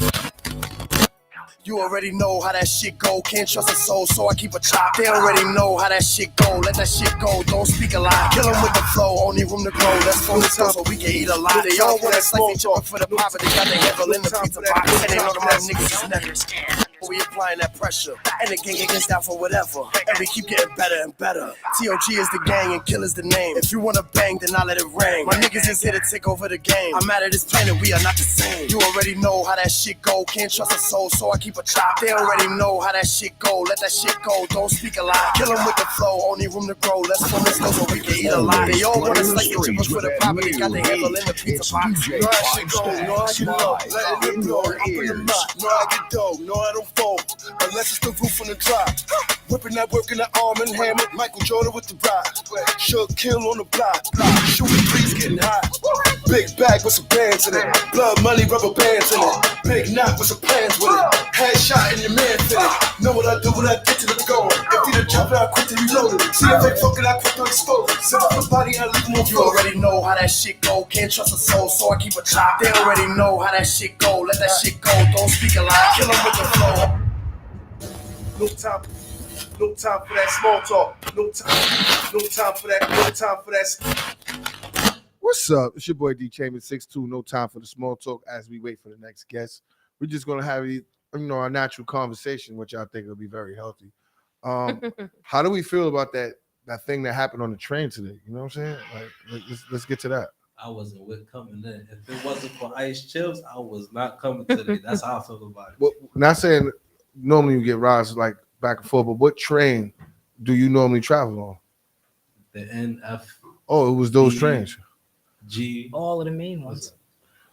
You already know how that shit go. Can't trust a soul, so I keep a chop. They already know how that shit go. Let that shit go. Don't speak a lie. Kill them with the flow. Only room to grow. Let's focus so we can eat a lot. They all want that small talk for the pop, but they got their handle in the pizza box. And they know the right niggas is never. We applying that pressure, and the gang gets down for whatever. And we keep getting better and better. TOG is the gang and Kill is the name. If you wanna bang, then I'll let it ring. My niggas is here to take over the game. I'm mad at this planet, we are not the same. You already know how that shit go. Can't trust a soul, so I keep a chop. They already know how that shit go. Let that shit go. Don't speak a lie. Kill them with the flow. Only room to grow. Let's go so we can eat a lot. They all wanna slice the chippers for the pop, but they got their handle in the pizza box. Know how shit go. Know how you know. Let it go. Open the knot. Know I get dough. Know I don't fold. Unless it's the roof on the drop. Whipping that work in the arm and hammer. Michael Jordan with the rock. Shook kill on the block. Shooting trees getting hot. Big bag with some bands in it. Blood money, rubber bands in it. Big knot with some plans with it. Headshot in your man fitted. Know what I do when I get to the goal. If you the jump, I quit to reload it. See if they fucking, I quit to expose it. Set up the body, I leave them on. You already know how that shit go. Can't trust a soul, so I keep a chop. They already know how that shit go. Let that shit go. Don't speak a lie. Kill them with the flow. No time for that small talk. No time for that. No time for that. What's up? It's your boy D Chambers 6'2". No time for the small talk as we wait for the next guest. We're just gonna have our natural conversation, which I think will be very healthy. How do we feel about that thing that happened on the train today? You know what I'm saying? Like, let's get to that. I wasn't with coming in. If it wasn't for Ice Chills, I was not coming today. That's how I feel about it. Well, not saying normally you get rides like back and forth, but what train do you normally travel on? The NF. Oh, it was those trains. G. All of the main ones.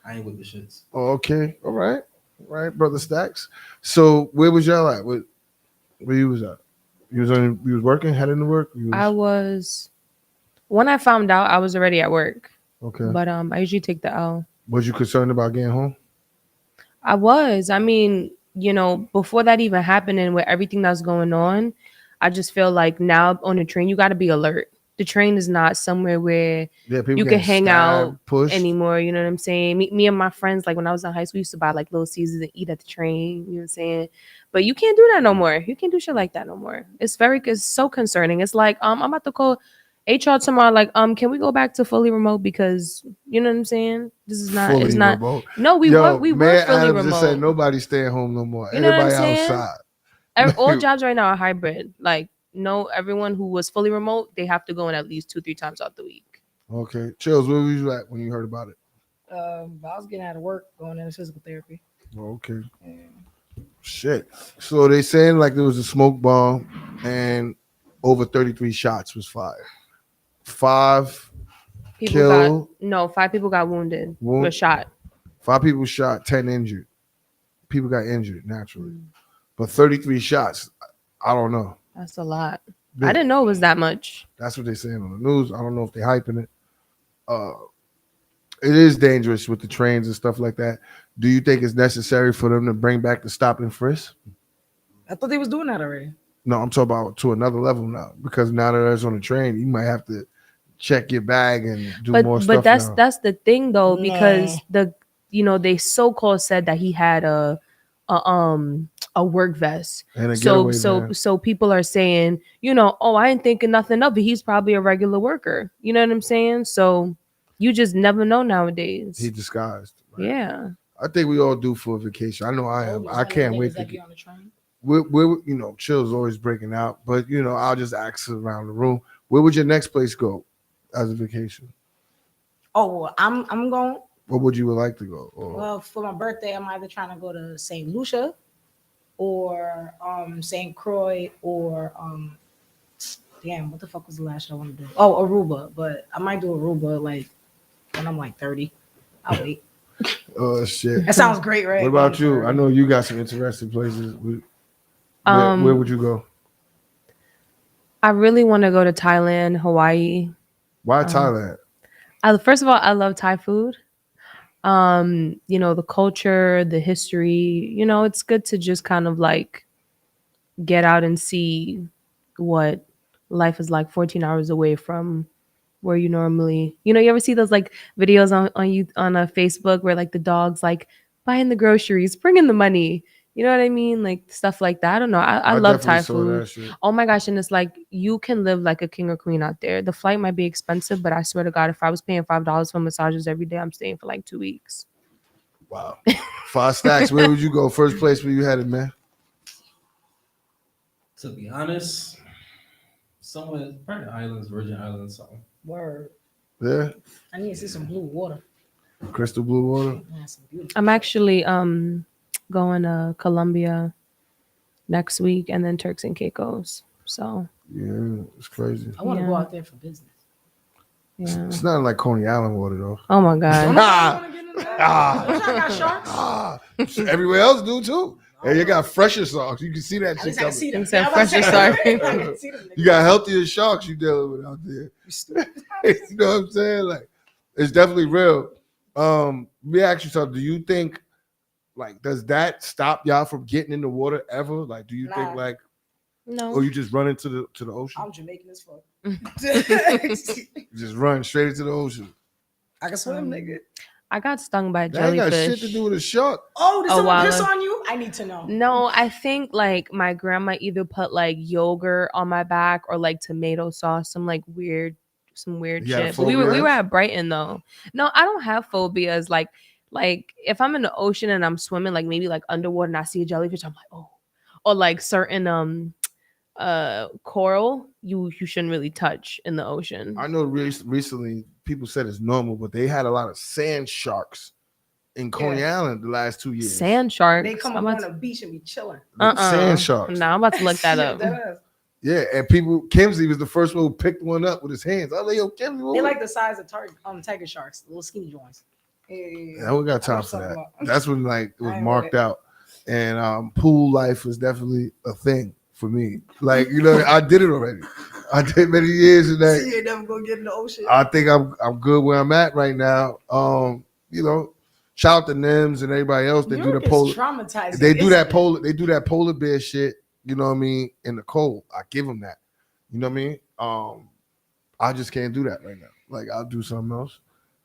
I ain't with the shits. Oh, okay. All right, brother Stacks. So where was y'all at? Where you was at? You was working, heading to work? I was. When I found out, I was already at work. Okay. But I usually take the L. Was you concerned about getting home? I was. I mean, before that even happened and with everything that's going on, I just feel like now on the train, you got to be alert. The train is not somewhere where you can hang out anymore. You know what I'm saying? Me and my friends, like when I was in high school, we used to buy like Little Caesars and eat at the train. You know what I'm saying? But you can't do that no more. You can't do shit like that no more. It's so concerning. It's like, I'm about to call HR tomorrow. Like, can we go back to fully remote? Because you know what I'm saying? This is not, fully it's not, remote. No, we were fully Adams remote. Just said nobody's staying home no more. You know Everybody outside. All jobs right now are hybrid. Like, no, everyone who was fully remote, they have to go in at least 2-3 times out the week. Okay. Chills, where were you at when you heard about it? I was getting out of work, going into physical therapy. Okay. Shit. So they saying like there was a smoke bomb and over 33 shots was fired. 5 people killed. 5 people got wounded. Were shot. 5 people shot, 10 injured. People got injured naturally. But 33 shots, I don't know. That's a lot. I didn't know it was that much. That's what they're saying on the news. I don't know if they're hyping it. It is dangerous with the trains and stuff like that. Do you think it's necessary for them to bring back the stop and frisk? I thought they was doing that already. No, I'm talking about to another level now. Because now that it's on the train, you might have to check your bag and do more stuff. But that's the thing though, because they so-called said that he had a work vest. So people are saying, I ain't thinking nothing of it. He's probably a regular worker. You know what I'm saying? So you just never know nowadays. He disguised. Right? Yeah. I think we all do for a vacation. I know I am. I can't wait to get on the train. We're Chill's always breaking out, but I'll just ask around the room. Where would your next place go as a vacation? Oh, I'm going What would you like to go? Or Well, for my birthday, I'm either trying to go to St. Lucia or St. Croix or damn, what the fuck was the last shit I want to do? Oh, Aruba, but I might do Aruba like when I'm like 30. I'll wait. oh shit. That sounds great, right? What about you? I know you got some interesting places. Where would you go? I really want to go to Thailand, Hawaii. Why Thailand? First of all, I love Thai food. You know, the culture, the history, you know, it's good to just kind of like get out and see what life is like 14 hours away from where you normally, you know, you ever see those like videos on Facebook where like the dog's like buying the groceries, bringing the money, you know what I mean? Like stuff like that. I don't know. I love Thai food. Oh my gosh. And it's like, you can live like a king or queen out there. The flight might be expensive, but I swear to God, if I was paying $5 for massages every day, I'm staying for like 2 weeks. Wow. 5 stacks. Where would you go? First place where you headed, man? To be honest, somewhere, probably islands, Virgin Islands, something. Word. Yeah. I need to see some blue water. Crystal blue water. Yeah, some beautiful. I'm actually going to Colombia next week and then Turks and Caicos. So yeah, it's crazy. I want to go out there for business. Yeah. It's not like Coney Island water though. Oh my God. Everywhere else do too. And you got fresher sharks. You can see that shit coming. Fresher sharks. You got healthier sharks you dealing with out there. You know what I'm saying? Like, it's definitely real. Let me ask you something. Do you think, like, does that stop y'all from getting in the water ever? Like, do you think like, no, or you just run into the ocean? I'm Jamaican as fuck. Just run straight into the ocean. I can swim, nigga. I got stung by a That ain't jellyfish. got shit to do with a shark. Oh, did A someone while piss ago. on you? I need to know. No, I think like my grandma either put like yogurt on my back or like tomato sauce, some weird You had shit. But we were phobias? at Brighton though. No, I don't have phobias. Like if I'm in the ocean and I'm swimming, like maybe like underwater and I see a jellyfish, I'm like, oh. Or like certain coral you shouldn't really touch in the ocean. I know recently people said it's normal, but they had a lot of sand sharks in Coney Island the last 2 years. Sand sharks. They come up on the beach and be chilling. Sand sharks. No, I'm about to look that up. Yeah, and Kimsey was the first one who picked one up with his hands. I was like, yo, Kimsey, They like the size of tiger sharks, the little skinny joints. I we got time for that. about. That's when like it was I ain't marked with it. out. And pool life was definitely a thing for me. Like, you know, I did it already. I did many years in that. You ain't never gonna get in the ocean. I think I'm good where I'm at right now. You know, shout out to Nims and everybody else that do the Europe is polar. traumatizing, They do isn't that it? polar. They do that polar bear shit. You know what I mean? In the cold, I give them that. You know what I mean? I just can't do that right now. Like, I'll do something else.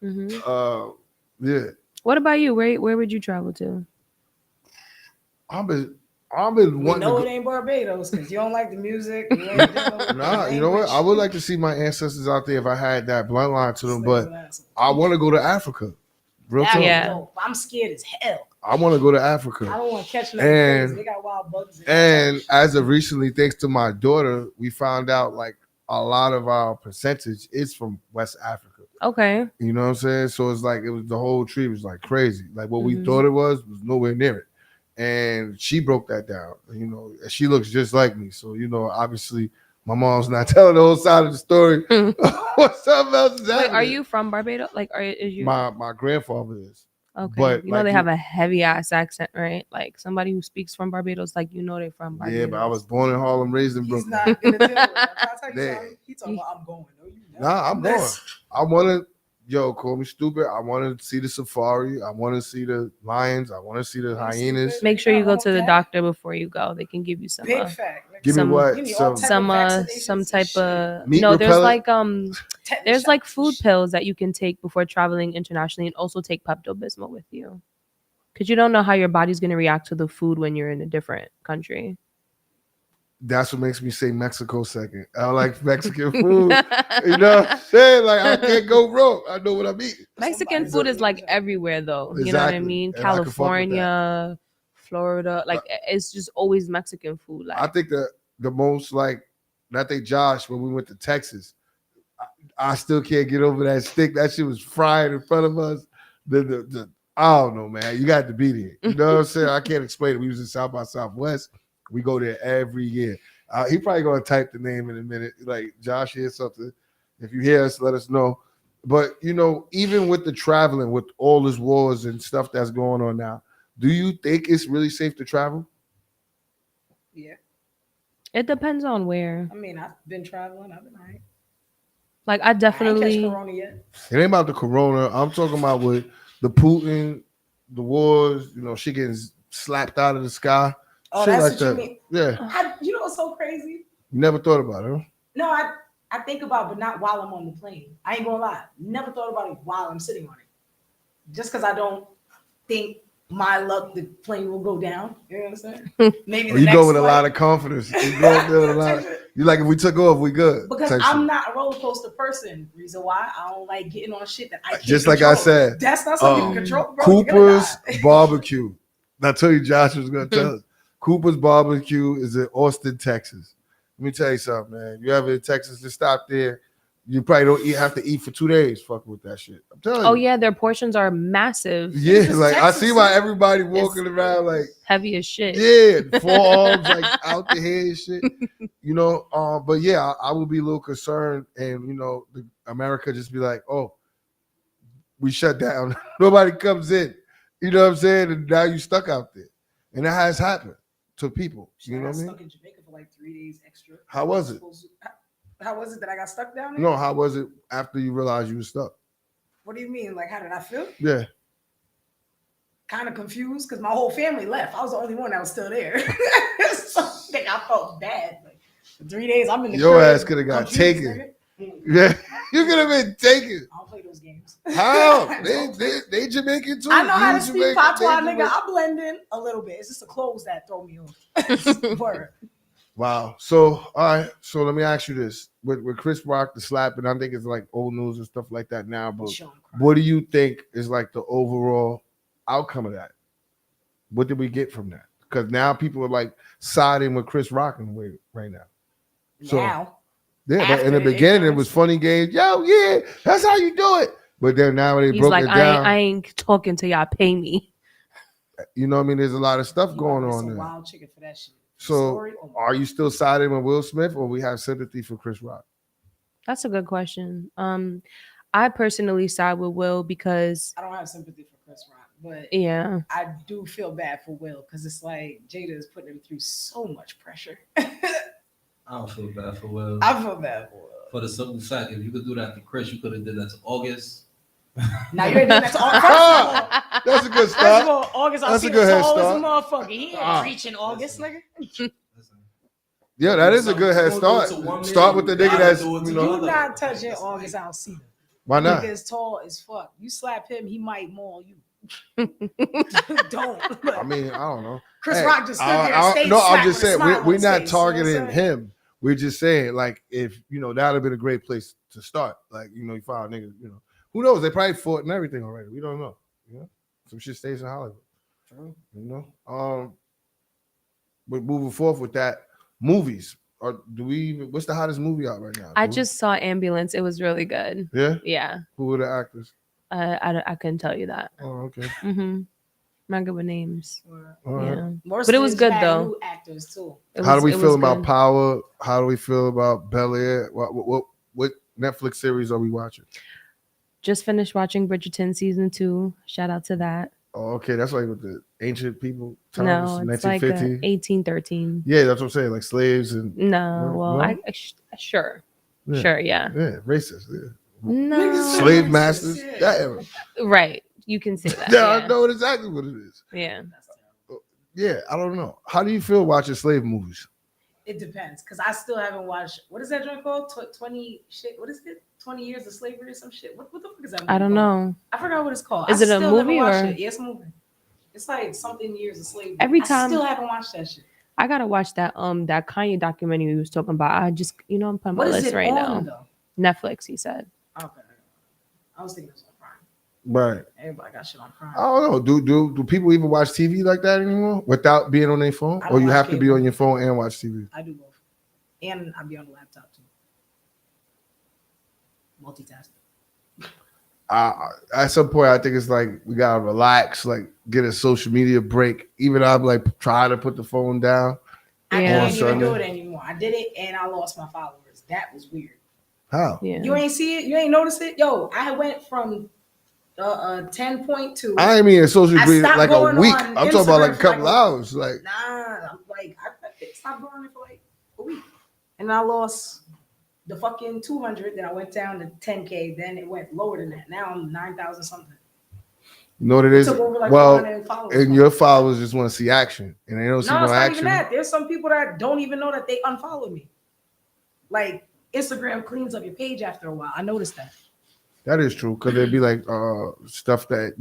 Mhm. Yeah. What about you? Where would you travel to? I've been We wanting know to it ain't Barbados because you don't like the music. You ain't dealing with the Nah, you know what? language. I would like to see my ancestors out there if I had that bloodline to them, but I want to go to Africa. Real That talk. would be dope. I'm scared as hell. I want to go to I Africa. don't want to catch nothing. And They got wild bugs. and as of recently, thanks to my daughter, we found out like a lot of our percentage is from West Africa. Okay. You know what I'm saying? So it's like it was the whole tree was like crazy. Like what we Mhm. thought it was nowhere near it. And she broke that down. You know, and she looks just like me. So you know, obviously, my mom's not telling the whole side of the story. Something else is Wait, happening. are you from Barbados? Like, is you? My grandfather is. Okay. But you know like they have a heavy ass accent, right? Like somebody who speaks from Barbados, like you know they're from Barbados. Yeah, but I was born in Harlem, raised in Brooklyn. not gonna deal with it. I'll tell you Yeah. something. He talking about I'm going. No, you not. Nah, I'm going. I want to, call me stupid. I want to see the safari. I want to see the lions. I want to see the hyenas. Make sure you go to the doctor before you go. They can give you some. Big fact. Give me what? Give me all type of Some vaccinations type of Meat no. There's repellent? like there's like food pills that you can take before traveling internationally, and also take Pepto-Bismol with you, because you don't know how your body's gonna react to the food when you're in a different country. That's what makes me say Mexico second. I like Mexican food. You know what I'm saying? Like, I can't go wrong. I know what I'm eating. Mexican food is like everywhere though. You know what I Exactly. mean? And I can fuck with that. California, Florida, like it's just always Mexican food. Like I think the most like, I think Josh, when we went to Texas, I still can't get over that stick. That shit was frying in front of us. I don't know, man. You got to be there. You know what I'm saying? I can't explain it. We was in South by Southwest. We go there every year. He probably gonna type the name in a minute. Like Josh hears something. If you hear us, let us know. But you know, even with the traveling, with all this wars and stuff that's going on now, do you think it's really safe to travel? Yeah. It depends on where. I mean, I've been traveling. I've been all right. Like I I ain't definitely. catch corona yet. It ain't about the corona. I'm talking about with the Putin, the wars. You know, shit getting slapped out of the sky. Oh, shit that's like what that. you mean. Yeah. You know what's so crazy? You never thought about it, huh? No, I think about it, but not while I'm on the plane. I ain't gonna lie. Never thought about it while I'm sitting on it. Just because I don't think my luck the plane will go down. You know what I'm saying? Maybe the you next go with a flight. lot of confidence. You go there with a lot. You like if we took off, we good. Because type I'm shit. not a roller coaster person. Reason why I don't like getting on shit that I can't Just like control. I said, That's not something you can control, bro. You're gonna Cooper's die. Barbecue. I tell you, Josh was gonna tell us. Cooper's Barbecue is in Austin, Texas. Let me tell you something, man. You ever in Texas, just stop there. You probably don't have to eat for 2 days. Fucking with that shit. I'm telling you. Oh yeah, their portions are massive. Yeah, like I see why everybody walking around like heavy as shit. Yeah, forearms like out the head and shit. You know, but yeah, I would be a little concerned, and you know, America just be like, oh, we shut down. Nobody comes in. You know what I'm saying? And now you stuck out there, and that has happened to people. You know what I mean? Stuck in Jamaica for like 3 days extra. How was it? How was it that I got stuck down there? No, how was it after you realized you were stuck? What do you mean? Like, how did I feel? Yeah. Kind of confused because my whole family left. I was the only one that was still there. So I think I felt bad. Like, for 3 days, I'm in the Your crib, ass could have got confused, taken. nigga. Yeah, you could have been taken. I don't play those games. How? they Jamaican too. I know how to You speak Jamaican, patois, they nigga. Jamaican. I blend in a little bit. It's just the clothes that throw me off. Word. Wow. So, all right. So let me ask you this: with Chris Rock, the slap, and I think it's like old news and stuff like that now. But what do you think is like the overall outcome of that? What did we get from that? Because now people are like siding with Chris Rock in a way right now. So, Now. yeah, but in the After beginning it was funny games. Yo, yeah, that's how you do it. But then now they He's broke like, it down. I ain't talking till y'all pay me. You know what I mean? There's a lot of stuff going It's on a there. wild chicken for that shit. So, Story, oh my are you still siding with Will Smith, or we have sympathy for Chris Rock? That's a good question. I personally side with Will because I don't have sympathy for Chris Rock, but yeah, I do feel bad for Will because it's like Jada is putting him through so much pressure. I don't feel bad for Will. I feel bad for Will. For the simple fact, if you could do that to Chris, you could have did that to August. Now you ain't doing that to August. That's a good First start. of all, August, I That's see a good the head tallest start. motherfucker. He ain't Ah. reaching August, nigga. Yeah, that is a good head start. Start with the nigga that's, you You know. not touching August Alcina. Why not? Nigga is tall as fuck. You slap him, he might maul you. Don't. I mean, I don't know. Chris Rock just stood there stage no, slapped I'm just with a saying smile we're on not his face, you know what I'm targeting saying? him. We're just saying, like, if you know, that would have been a great place to start. Like, you know, you found niggas, you know, who knows? They probably fought and everything already. We don't know. You know, some shit stays in Hollywood. True. You know, but moving forth with that, movies. Or do we even? What's the hottest movie out right now? I just saw Ambulance. It was really good. Yeah. Yeah. Who were the actors? I couldn't tell you that. Oh, okay. Not good with names. All right. Yeah. More But it was Slaves good had though. New actors too. How do we feel about good. Power? How do we feel about Bel Air? What Netflix series are we watching? Just finished watching Bridgerton season 2. Shout out to that. Oh, okay, that's like with the ancient people times, No, it's like 1950. 1813. Yeah, that's what I'm saying, like slaves and No, well, no? sure, Yeah. sure, yeah. Yeah, racist. Yeah. No, Slave masters. That era. right? You can say that. Yeah, Yeah, I know exactly what it is. yeah. Yeah, I don't know. How do you feel watching slave movies? It depends, because I still haven't watched. What is that joint called? 20 shit. What is it? 20 years of slavery or some shit. What the fuck is that movie I don't called? know. I forgot what it's called. Is I it a still haven't movie watched or- it. Yeah, it's a movie. It's like something years of slavery. Every I time- still haven't watched that shit. I gotta watch that that Kanye documentary we was talking about. I just I'm putting my What is list it right on, now. though? Netflix, he said. Okay. I was thinking it was on Prime. Right. Everybody got shit on Prime. I don't know. Do people even watch TV like that anymore without being on their phone? I Or don't you watch have to be cable. on your phone and watch TV? I do both. And I be on the laptop too. Multitasking. At some point, I think it's like we gotta relax, like get a social media break. Even I'm like trying to put the phone down. I Yeah. can't even do it anymore. I did it and I lost my followers. That was weird. How? Yeah. You ain't see it? You ain't notice it? Yo, I went from 10.2. I ain't mean a social I media stopped like a going week. on I'm talking about like a Instagram for couple like hours. Like Nah, I'm like I stopped doing it for like a week. And I lost the fucking 200, then I went down to 10K, then it went lower than that. Now I'm 9,000 something. you know what it is? took over, like, Well, 400 followers and from your followers just want to see action, and they don't see No, no it's not even action. that. There's some people that don't even know that they unfollowed me. Like Instagram cleans up your page after a while. I noticed that. That is true because there'd be like stuff that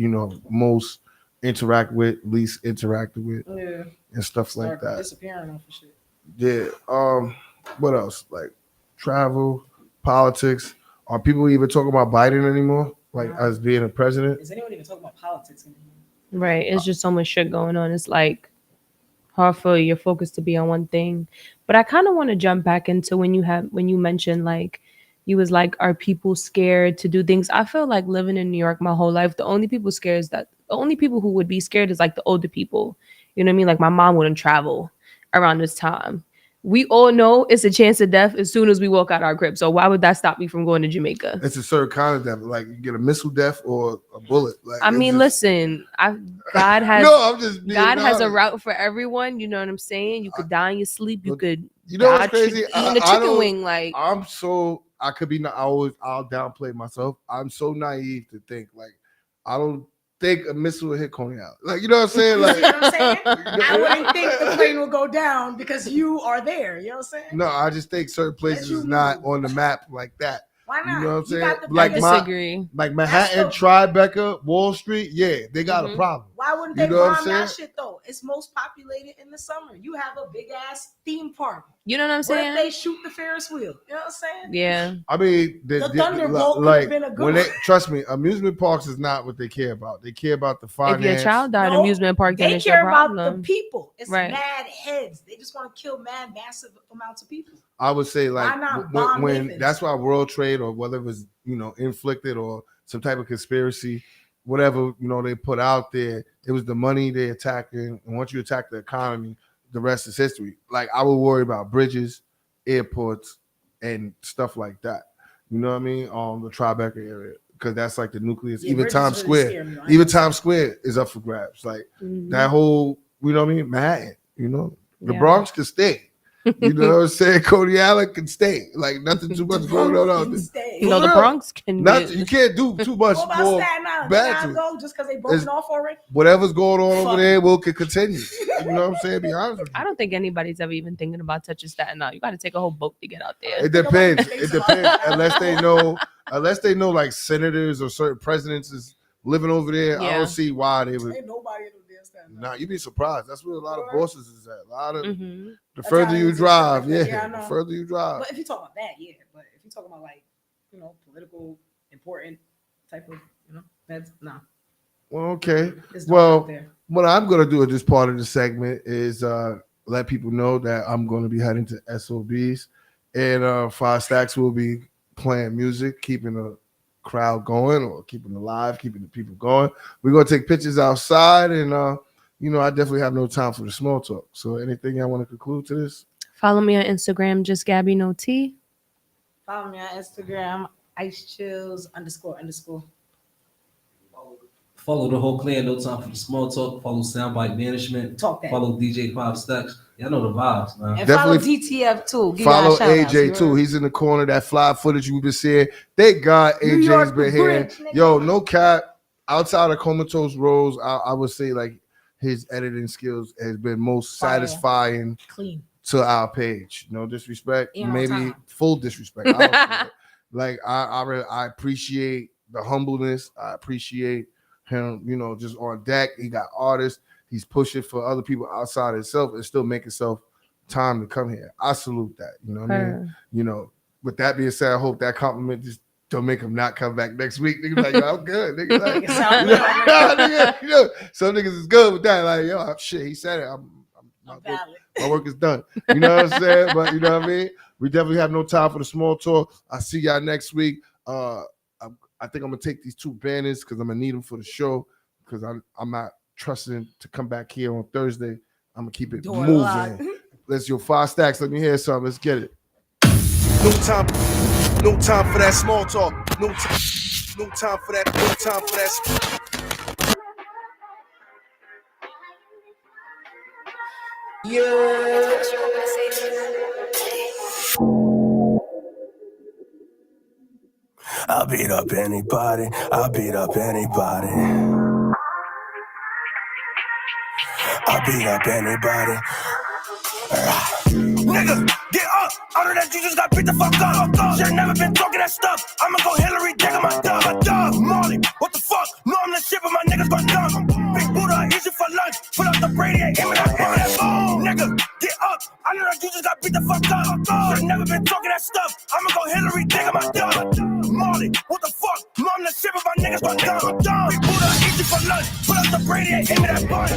most interact with, least interacted with, Yeah. and stuff like Start that. disappearing off of shit. Yeah. What else? Like travel, politics. Are people even talking about Biden anymore? Like as being a president? Is anyone even talking about politics anymore? Right. It's just so much shit going on. It's like hard for your focus to be on one thing. But I kind of want to jump back into when you mentioned like you was like, are people scared to do things? I feel like living in New York my whole life, the only people who would be scared is like the older people. You know what I mean? Like my mom wouldn't travel around this time. We all know it's a chance of death as soon as we walk out our crib. So why would that stop me from going to Jamaica? It's a certain kind of death. Like you get a missile death or a bullet. Like I mean, listen, God has No, I'm just being God has a honest. route for everyone. You know what I'm saying? You could die in your sleep. You could You know what's die crazy? eating the chicken wing. Like I could be. I'll downplay myself. I'm so naive to think like I don't think a missile will hit Coney Island. Like you know what I'm saying? Like You know what I'm saying? I wouldn't think the plane will go down because you are there. You know what I'm saying? no, I just think certain places is not on the map like that. Why not? You know what I'm You saying? got the Like disagree. like Manhattan, Tribeca, Wall Street. Yeah, they got a problem. Why wouldn't You they know what I'm bomb that saying? shit though? It's most populated in the summer. You have a big ass theme park. You know what I'm What saying? if they shoot the Ferris wheel? You know what I'm saying? Yeah. I mean, The Thunderbolt could like have been a good when one. they trust me, amusement parks is not what they care about. They care about the finance. If your child died in an amusement park, then They it's your care about the problem. people. It's Right. mad heads. They just want to kill massive amounts of people. I would say like Why not bomb when Memphis? that's why World Trade or whether it was inflicted or some type of conspiracy, whatever they put out there, it was the money they attacking, and once you attack the economy, the rest is history. Like I would worry about bridges, airports, and stuff like that. You know what I mean? The Tribeca area because that's like the nucleus. Yeah, even bridges Times really Square, scare me. I even know. Times Square is up for grabs. Like Mhm. that whole, you know what I mean? Manhattan. The Yeah. Bronx can stay. You know what I'm saying? Coney Island can stay. Like nothing too much going on out there. You know, the For real. Bronx can You can't do too much What about more Staten Island? bad They to not it. go just because they broken It's- off already? Whatever's going on over Fuck. there will can continue. You know what I'm saying? Be honest with you. I don't think anybody's ever even thinking about touching Staten Island. You got to take a whole boat to get out there. It depends. It depends. Unless they know like senators or certain presidents is living over there. I Yeah. don't see why they would. Ain't nobody in the damn Staten Nah, you'd be surprised. That's where a lot of bosses is at. A lot of Mhm. the further you Italians and drive, stuff like that. yeah, I know. the further you drive. But if you talk about that, yeah. But if you talk about like, political, important type of, that's nah. Well, okay. It's dark Well, out there. what I'm gonna do at this part of the segment is let people know that I'm gonna be heading to SOBs, and Five Stacks will be playing music, keeping the crowd going or keeping it alive, keeping the people going. We're gonna take pictures outside, and I definitely have no time for the small talk. So, anything I want to conclude to this? Follow me on Instagram, just Gabby No T. Follow me on Instagram, icechills__. Follow the whole clan. No time for the small talk. Follow Soundbite Management. Talk that. Follow DJ Five Stacks. Y'all know the vibes, man. And Definitely follow DTF too. Give Follow y'all a shout out, AJ you too. heard? He's in the corner. That fly footage you've been seeing. Thank God New AJ's York been the here. bridge, nigga. Yo, no cap. Outside of Comatose Rose, I would say like his editing skills has been most Fire. satisfying Clean. to our page. No disrespect, And on maybe time. full disrespect. I don't care. Like I appreciate the humbleness. I appreciate him. Just on deck. He got artists. He's pushing for other people outside himself and still make himself time to come here. I salute that. You know what I mean? With that being said, I hope that compliment just don't make him not come back next week. Niggas like, yo, I'm good. Niggas like, Niggas sound good. some niggas is good with that. Like, yo, shit, he said it. My work is done. You know what I'm saying? But you know what I mean? We definitely have no time for the small talk. I'll see y'all next week. I think I'm gonna take these 2 banners because I'm gonna need them for the show. Because I'm not trusting to come back here on Thursday. I'm gonna keep it Door moving. locked. Let's your 5 stacks. Let me hear something. Let's get it. No time for that small talk. No time for that. No time for that. I'll beat up anybody. I'll beat up anybody. I'll beat up anybody. Nigga, get up. I know that you just got beat the fuck up. Should've never been talking that stuff. I'ma go Hillary, digging my dog. Molly, what the fuck? No, I'm the shit, but my niggas gon' dumb. Big Buddha, eat you for lunch. Pull out the Brady and him and that ball. Nigga, get up. I know that you just got beat the fuck up. Should've never been talking that stuff. I'ma go Hillary, digging my dog. Molly, what the fuck? No, I'm the shit, but my niggas gon' dumb. Big Buddha, eat you for lunch. Pull out the Brady and him and that ball.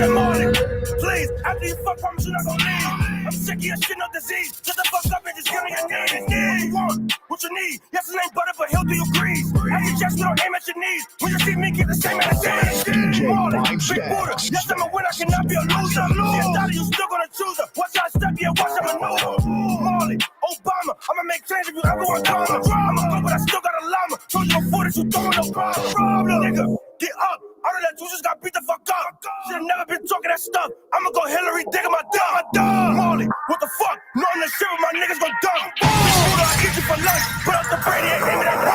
Molly, please, after you fuck, promise you not gon' leave. I'm sick of your shit, no disease. Shut the fuck up and just give me your name. What you want? What you need? Yes, it ain't butter, but he'll do your grease. At your chest, we don't aim at your knees. When you see me, get the same at the same. Marley, big border. Yes, I'm a winner, I cannot be a loser. See a dollar, you still gonna choose her. Watch how I step here, watch how I maneuver. Marley, Obama, I'ma make change if you ever want drama. I'm a good, but I still got a llama. Told you before that you throwing no problem. Nigga, get up. I know that you just got beat the fuck up. Should've never been talking that stuff. I'ma go Hillary, digging my dog. Molly, what the fuck? No, I'm the shit with my niggas gon' dump. Big Buddha, I eat you for lunch. Put out the Brady and him and that